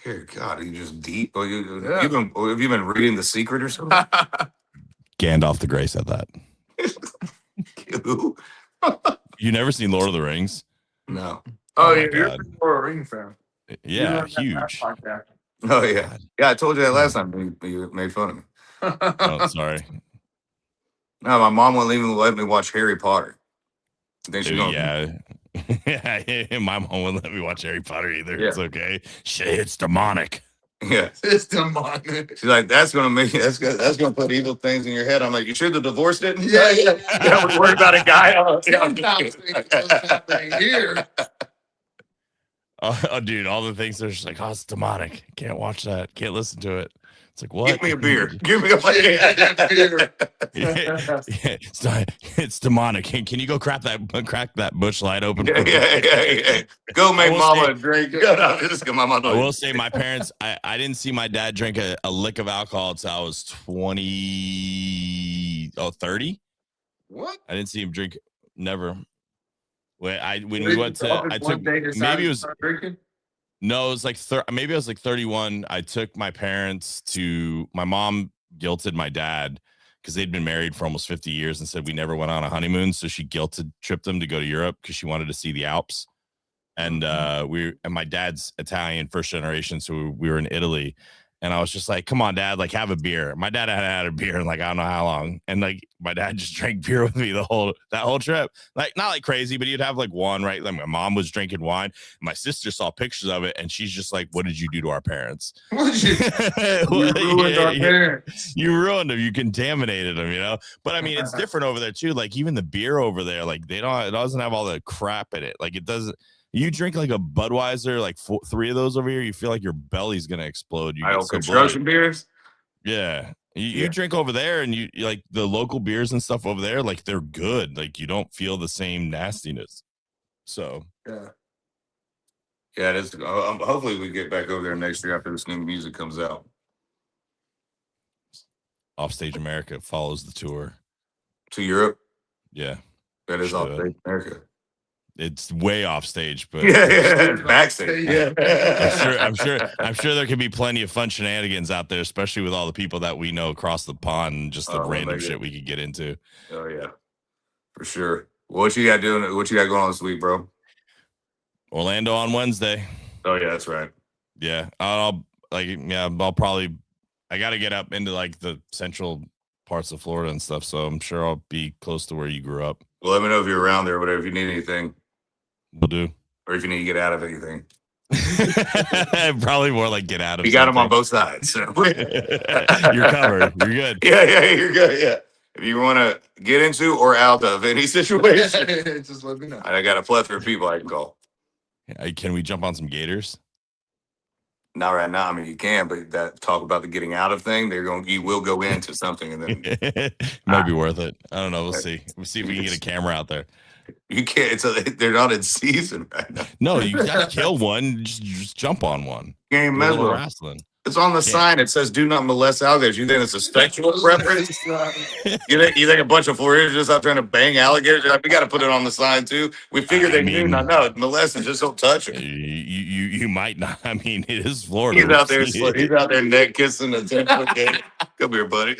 Dear God, are you just deep? Oh, Yeah. have you been reading The Secret or something? Gandalf the Grey said that. Who? You never seen Lord of the Rings? No. Oh, Oh my yeah, you're God. a Ring fan. Yeah, huge. Oh yeah. God. Yeah, I told you that last time you made fun of me. Oh, sorry. No, my mom won't even let me watch Harry Potter. Then she's Dude, going, yeah. My mom wouldn't let me watch Harry Potter either. Yeah. It's okay. Shit, it's demonic. yeah. It's demonic. She's like, that's gonna put evil things in your head. I'm like, you sure the divorce didn't? Yeah. Yeah, I was worried about a guy. Sometimes things happen here. Oh, dude, all the things are just like, oh, it's demonic. Can't watch that. Can't listen to it. It's like, what? Give me a beer. Give me a Beer. It's demonic. Can you go crack that bush light open? Yeah. Go make will mama say- a drink. Go down. Just go, mama. I will say my parents, I didn't see my dad drink a lick of alcohol until I was 30. What? I didn't see him drink. Never. When we went to, I took maybe it was drinking. no, it was like maybe I was like 31. I took my parents to my mom guilted my dad because they'd been married for almost 50 years and said we never went on a honeymoon, so she guilted tripped them to go to Europe because she wanted to see the Alps. And and my dad's Italian first generation, so we were in Italy, and I was just like, come on, dad, like have a beer. My dad hadn't had a beer in like I don't know how long, and like my dad just drank beer with me that whole trip, like not like crazy, but he'd have like one, right? Like my mom was drinking wine, my sister saw pictures of it, and she's just like, what did you do to our parents? You ruined our parents. You ruined them, you contaminated them, you know. But I mean, it's different over there too. Like even the beer over there, like it doesn't have all the crap in it. Like it doesn't. You drink like a Budweiser, like 3 of those over here, you feel like your belly's gonna explode. You get so construction beers. Yeah, you drink over there, and you like the local beers and stuff over there, like they're good. Like you don't feel the same nastiness. So yeah, it is. Hopefully, we get back over there next year after this new music comes out. Offstage America follows the tour to Europe. Yeah, that is Offstage America. It's way off stage, but backstage. Yeah, I'm sure there can be plenty of fun shenanigans out there, especially with all the people that we know across the pond and just the random shit we could get into. Oh yeah, for sure. What you got doing? What you got going on this week, bro? Orlando on Wednesday. Oh yeah, that's right. Yeah, I'll probably. I got to get up into like the central parts of Florida and stuff, so I'm sure I'll be close to where you grew up. Well, let me know if you're around there, or whatever. If you need anything. Will do. Or if you need to get out of anything. Probably more like get out of. You got them on both sides. So. You're covered. You're good. Yeah, you're good. Yeah. If you want to get into or out of any situation, just let me know. I got a plethora of people I can call. Can we jump on some gators? Not right now. I mean, you can, but that talk about the getting out of thing, you will go into something, and then might be worth it. I don't know. We'll see. We'll see if we can get a camera out there. You can't. They're not in season right now. No, you got to kill one. Just jump on one. You ain't wrestling. It's on the sign. It says "Do not molest alligators." You think it's a sexual preference? you think a bunch of Floridians just out trying to bang alligators? We got to put it on the sign too. We figured they do not know. Molest and just don't touch it. You might not. I mean, it is Florida. He's out there. He's out there neck kissing a 10-foot gator. Come here, buddy.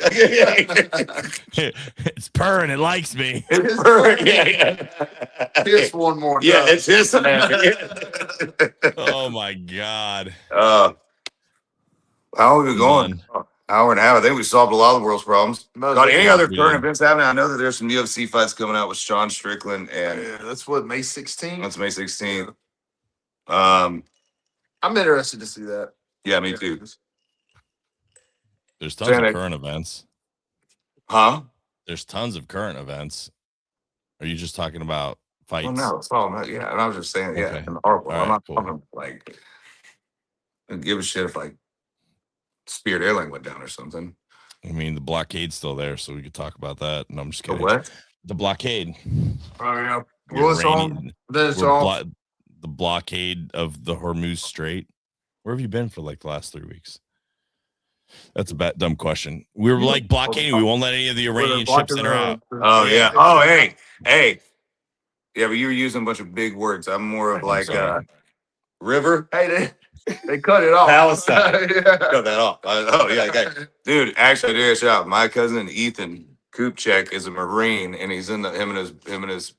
It's purring. It likes me. It's purring. Yeah. Here's one more. Yeah, it's hissing. Oh my God. How are we going? Hour and a half. I think we solved a lot of the world's problems. Got any other current events happening? I know that there's some UFC fights coming out with Sean Strickland, and that's what May 16th. That's May 16th. I'm interested to see that. Yeah, me too. There's tons of current events. Huh? There's tons of current events. Are you just talking about fights? Well, no, it's all not. Yeah, and I was just saying, yeah, okay. I'm not talking like give a shit if like Spirit Airline went down or something. I mean, the blockade's still there, so we could talk about that. And I'm just kidding. The what? The blockade. Oh yeah. What's on? The blockade of the Hormuz Strait. Where have you been for like the last 3 weeks? That's a dumb question. We were like blockading. We won't let any of the Iranian ships in or out. Oh yeah. Oh hey. Yeah, but you were using a bunch of big words. I'm more of like river. Hey, they cut it off. Palestine. Cut that off. Oh yeah, okay. Dude, actually, I did a shout. My cousin Ethan Kupchak is a Marine, and he's in him and his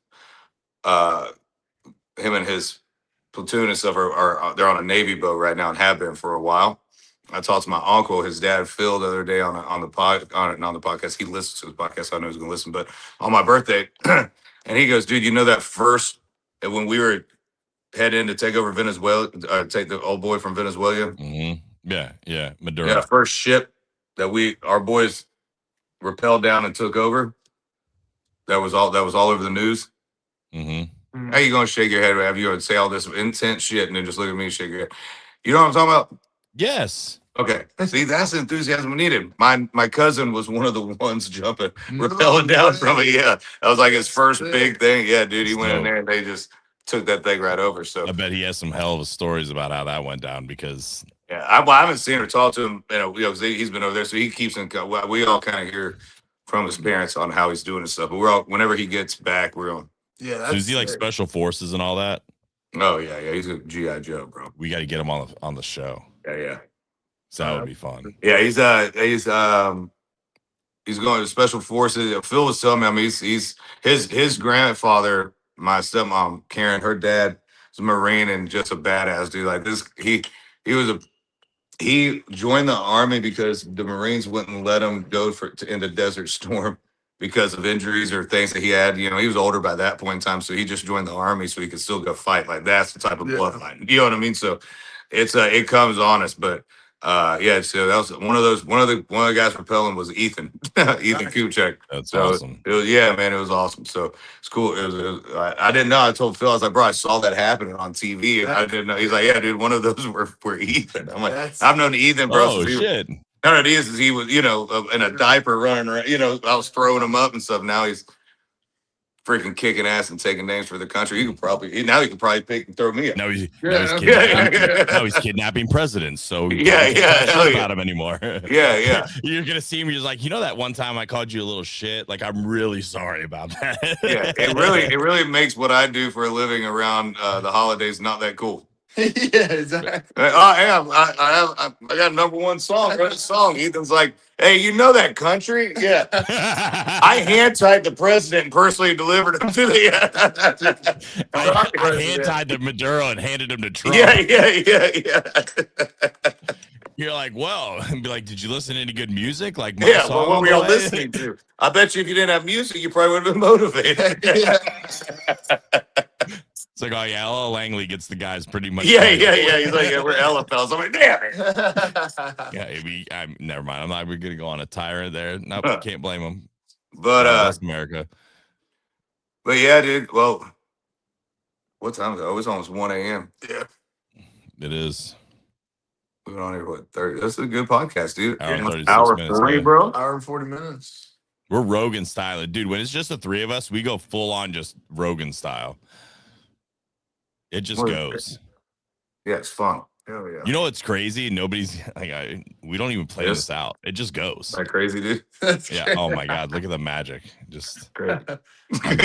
platoon and stuff are they're on a Navy boat right now and have been for a while. I talked to my uncle, his dad, Phil, the other day on the podcast. He listens to his podcast, so I know he's gonna listen. But on my birthday, and he goes, "Dude, you know that first when we were heading to take over Venezuela, take the old boy from Venezuela? Mm-hmm. Yeah, Maduro. Yeah, first ship that our boys rappelled down and took over. That was all over the news. Mm-hmm. How you gonna shake your head? Have you ever say all this intense shit and then just look at me and shake your head? You know what I'm talking about? Yes. Okay. See, that's the enthusiasm needed. My cousin was one of the ones jumping, rappelling down from it. Yeah, that was like his first big thing. Yeah, dude, he went in there and they just took that thing right over. So I bet he has some hell of stories about how that went down because I haven't seen or talked to him. He's been over there, so he keeps in. We all kind of hear from his parents on how he's doing and stuff. But whenever he gets back, we're on. Yeah, that's So is he like sick. special forces and all that? Oh yeah, he's a GI Joe, bro. We got to get him on the show. Yeah. So that would be fun. Yeah, he's going to special forces. Phil was telling me, I mean, he's his grandfather, my stepmom, Karen, her dad was a Marine and just a badass dude. Like this, he joined the army because the Marines wouldn't let him go in the Desert Storm because of injuries or things that he had. You know, he was older by that point in time, so he just joined the army so he could still go fight. Like that's the type of bloodline. You know what I mean? So it comes on us, but yeah. So that was one of the guys propelling was Ethan Kupchak. That's So awesome. it was, yeah, man, it was awesome. So it's cool. I didn't know. I told Phil, I was like, bro, I saw that happening on TV. And I didn't know. He's like, yeah, dude, one of those were Ethan. I'm like, I've known Ethan, bro. Oh shit. No, it is he was, you know, in a diaper running around. You know, I was throwing him up and stuff. Now he's freaking kicking ass and taking names for the country. He could probably pick and throw me up. Now he's kidnapping presidents. So yeah, not about him anymore. Yeah. You're gonna see him. You're like, you know that one time I called you a little shit. Like I'm really sorry about that. Yeah, it really makes what I do for a living around the holidays not that cool. Yeah, exactly. I got a #1 song. Wrote a song. Ethan's like, hey, you know that country? Yeah. I hand tied the president and personally delivered him to the. I hand tied to Maduro and handed him to Trump. Yeah. You're like, well, and be like, did you listen to any good music? Like, my Yeah, song well, what on were the y'all way? listening to? I bet you if you didn't have music, you probably would have been motivated. It's like, oh yeah, Ella Langley gets the guys pretty much. Yeah. He's like, yeah, we're Ella fellas. I'm like, damn it. Yeah, never mind. I'm not even gonna go on a tyrant there. Nope, can't blame him. But that's America. But yeah, dude. Well, what time is it? Oh, it's almost 1 a.m. Yeah, it is. We've been on here what 30? This is a good podcast, dude. Hour 40, bro. Hour and 40 minutes. We're Rogan style, dude. When it's just the three of us, we go full on just Rogan style. It just goes. Yeah, it's fun. Hell yeah. You know what's crazy? Nobody's like, we don't even play this out. It just goes. Like crazy, dude. Yeah. Oh my God. Look at the magic. Just great.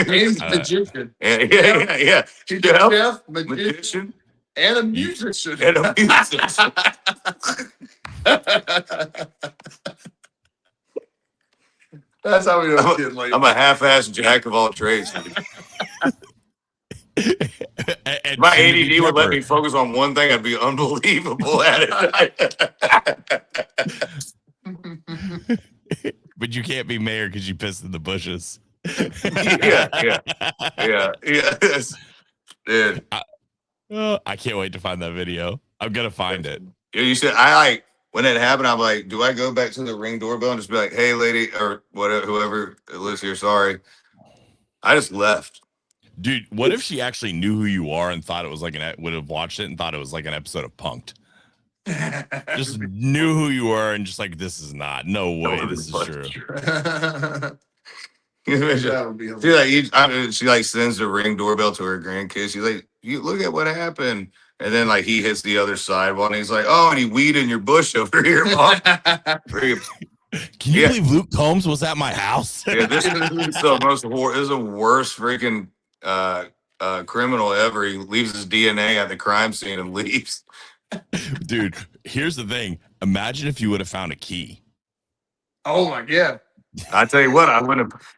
He's a magician. Yeah. Chef, magician, and a musician. That's how we know kid late. I'm a half-ass jack of all trades. My ADD would let me focus on one thing. I'd be unbelievable at it. But you can't be mayor because you pissed in the bushes. Yeah. Dude. I can't wait to find that video. I'm gonna find it. You said when it happened, I'm like, do I go back to the Ring doorbell and just be like, hey lady, or whatever, whoever lives here, sorry. I just left. Dude, what if she actually knew who you are and thought it was like would have watched it and thought it was like an episode of Punk'd? Just knew who you were and just like, this is not. No way, this is true. That would be she like sends the Ring doorbell to her grandkids. She's like, you look at what happened. And then like he hits the other sidewall and he's like, oh, and he weed in your bush over here, Mom. Can you believe Luke Combs was at my house? Yeah, this is the worst freaking criminal ever. He leaves his DNA at the crime scene and leaves. Dude, here's the thing. Imagine if you would have found a key. Oh my God. I tell you what,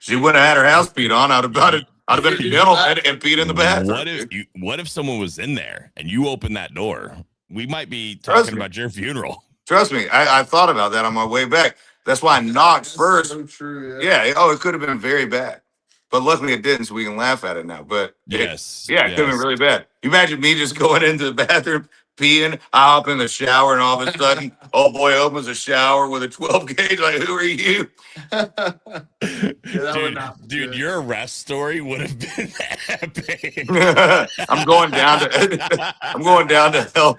she wouldn't have had her house beat on. I'd have been dental and peed in the bathroom. What if someone was in there and you opened that door? We might be talking about your funeral. Trust me, I thought about that on my way back. That's why I knocked first. So true, yeah. Oh, it could have been very bad. But luckily it didn't, so we can laugh at it now. But it could have been really bad. You imagine me just going into the bathroom, peeing, I hop in the shower, and all of a sudden, old boy opens a shower with a 12 gauge. Like, who are you? Dude, your arrest story would have been epic. I'm going down to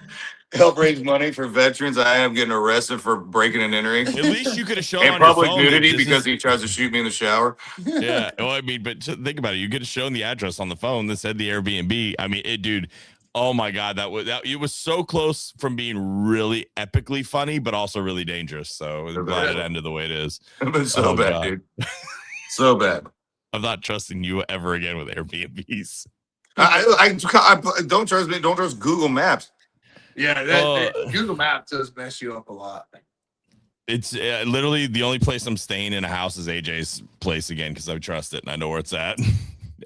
help raise money for veterans. I am getting arrested for breaking and entering. At least you could have shown and on public your phone nudity because he tries to shoot me in the shower. Yeah, well, I mean, but think about it. You could have shown the address on the phone that said the Airbnb. I mean, dude. Oh my God, it was so close from being really epically funny, but also really dangerous. So I'm glad it ended the way it is. It was so bad, dude. So bad. I'm not trusting you ever again with Airbnbs. I don't trust me. Don't trust Google Maps. Yeah, Google Maps does mess you up a lot. It's literally the only place I'm staying in a house is AJ's place again because I trust it and I know where it's at.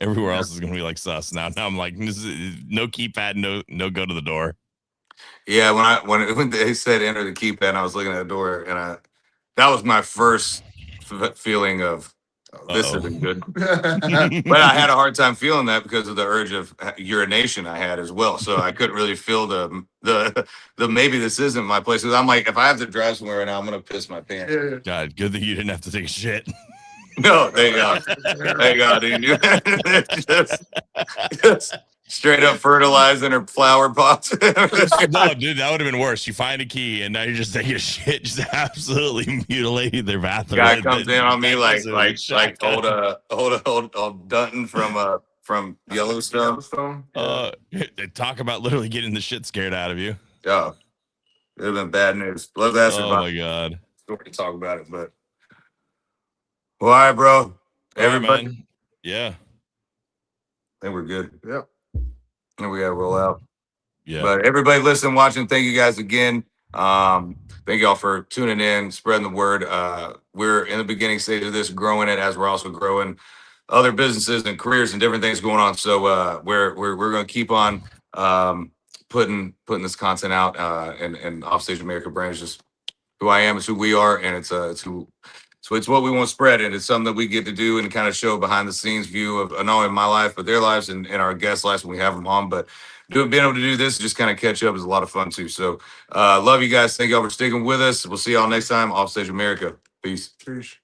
Everywhere else is gonna be like sus. Now I'm like, no keypad, no go to the door. Yeah, when they said enter the keypad, I was looking at the door, and that was my first feeling of this isn't good. But I had a hard time feeling that because of the urge of urination I had as well. So I couldn't really feel the maybe this isn't my place. Because I'm like, if I have to drive somewhere right now, I'm gonna piss my pants. Yeah. God, good that you didn't have to take a shit. No, thank God. Thank God, dude. Just straight up fertilizing her flower pots. No, dude, that would have been worse. You find a key and now you're just taking a shit, just absolutely mutilating their bathroom. Guy comes in on me like shotgun. old Dutton from Yellowstone. Talk about literally getting the shit scared out of you. Oh, it would have been bad news. Love to ask Oh my God. story to talk about it, but well, all right, bro. Everybody, man. Yeah. I think we're good. Yep. And we gotta roll out. Yeah. But everybody listening, watching, thank you guys again. Thank y'all for tuning in, spreading the word. We're in the beginning stage of this, growing it as we're also growing other businesses and careers and different things going on. So we're gonna keep on putting this content out. And Offstage America brand is just who I am, it's who we are, and it's what we want to spread, and it's something that we get to do and kind of show behind the scenes view of not only my life but their lives and our guests' lives when we have them on. But being able to do this, just kind of catch up, is a lot of fun too. So love you guys. Thank y'all for sticking with us. We'll see y'all next time. Offstage America. Peace. Cheers.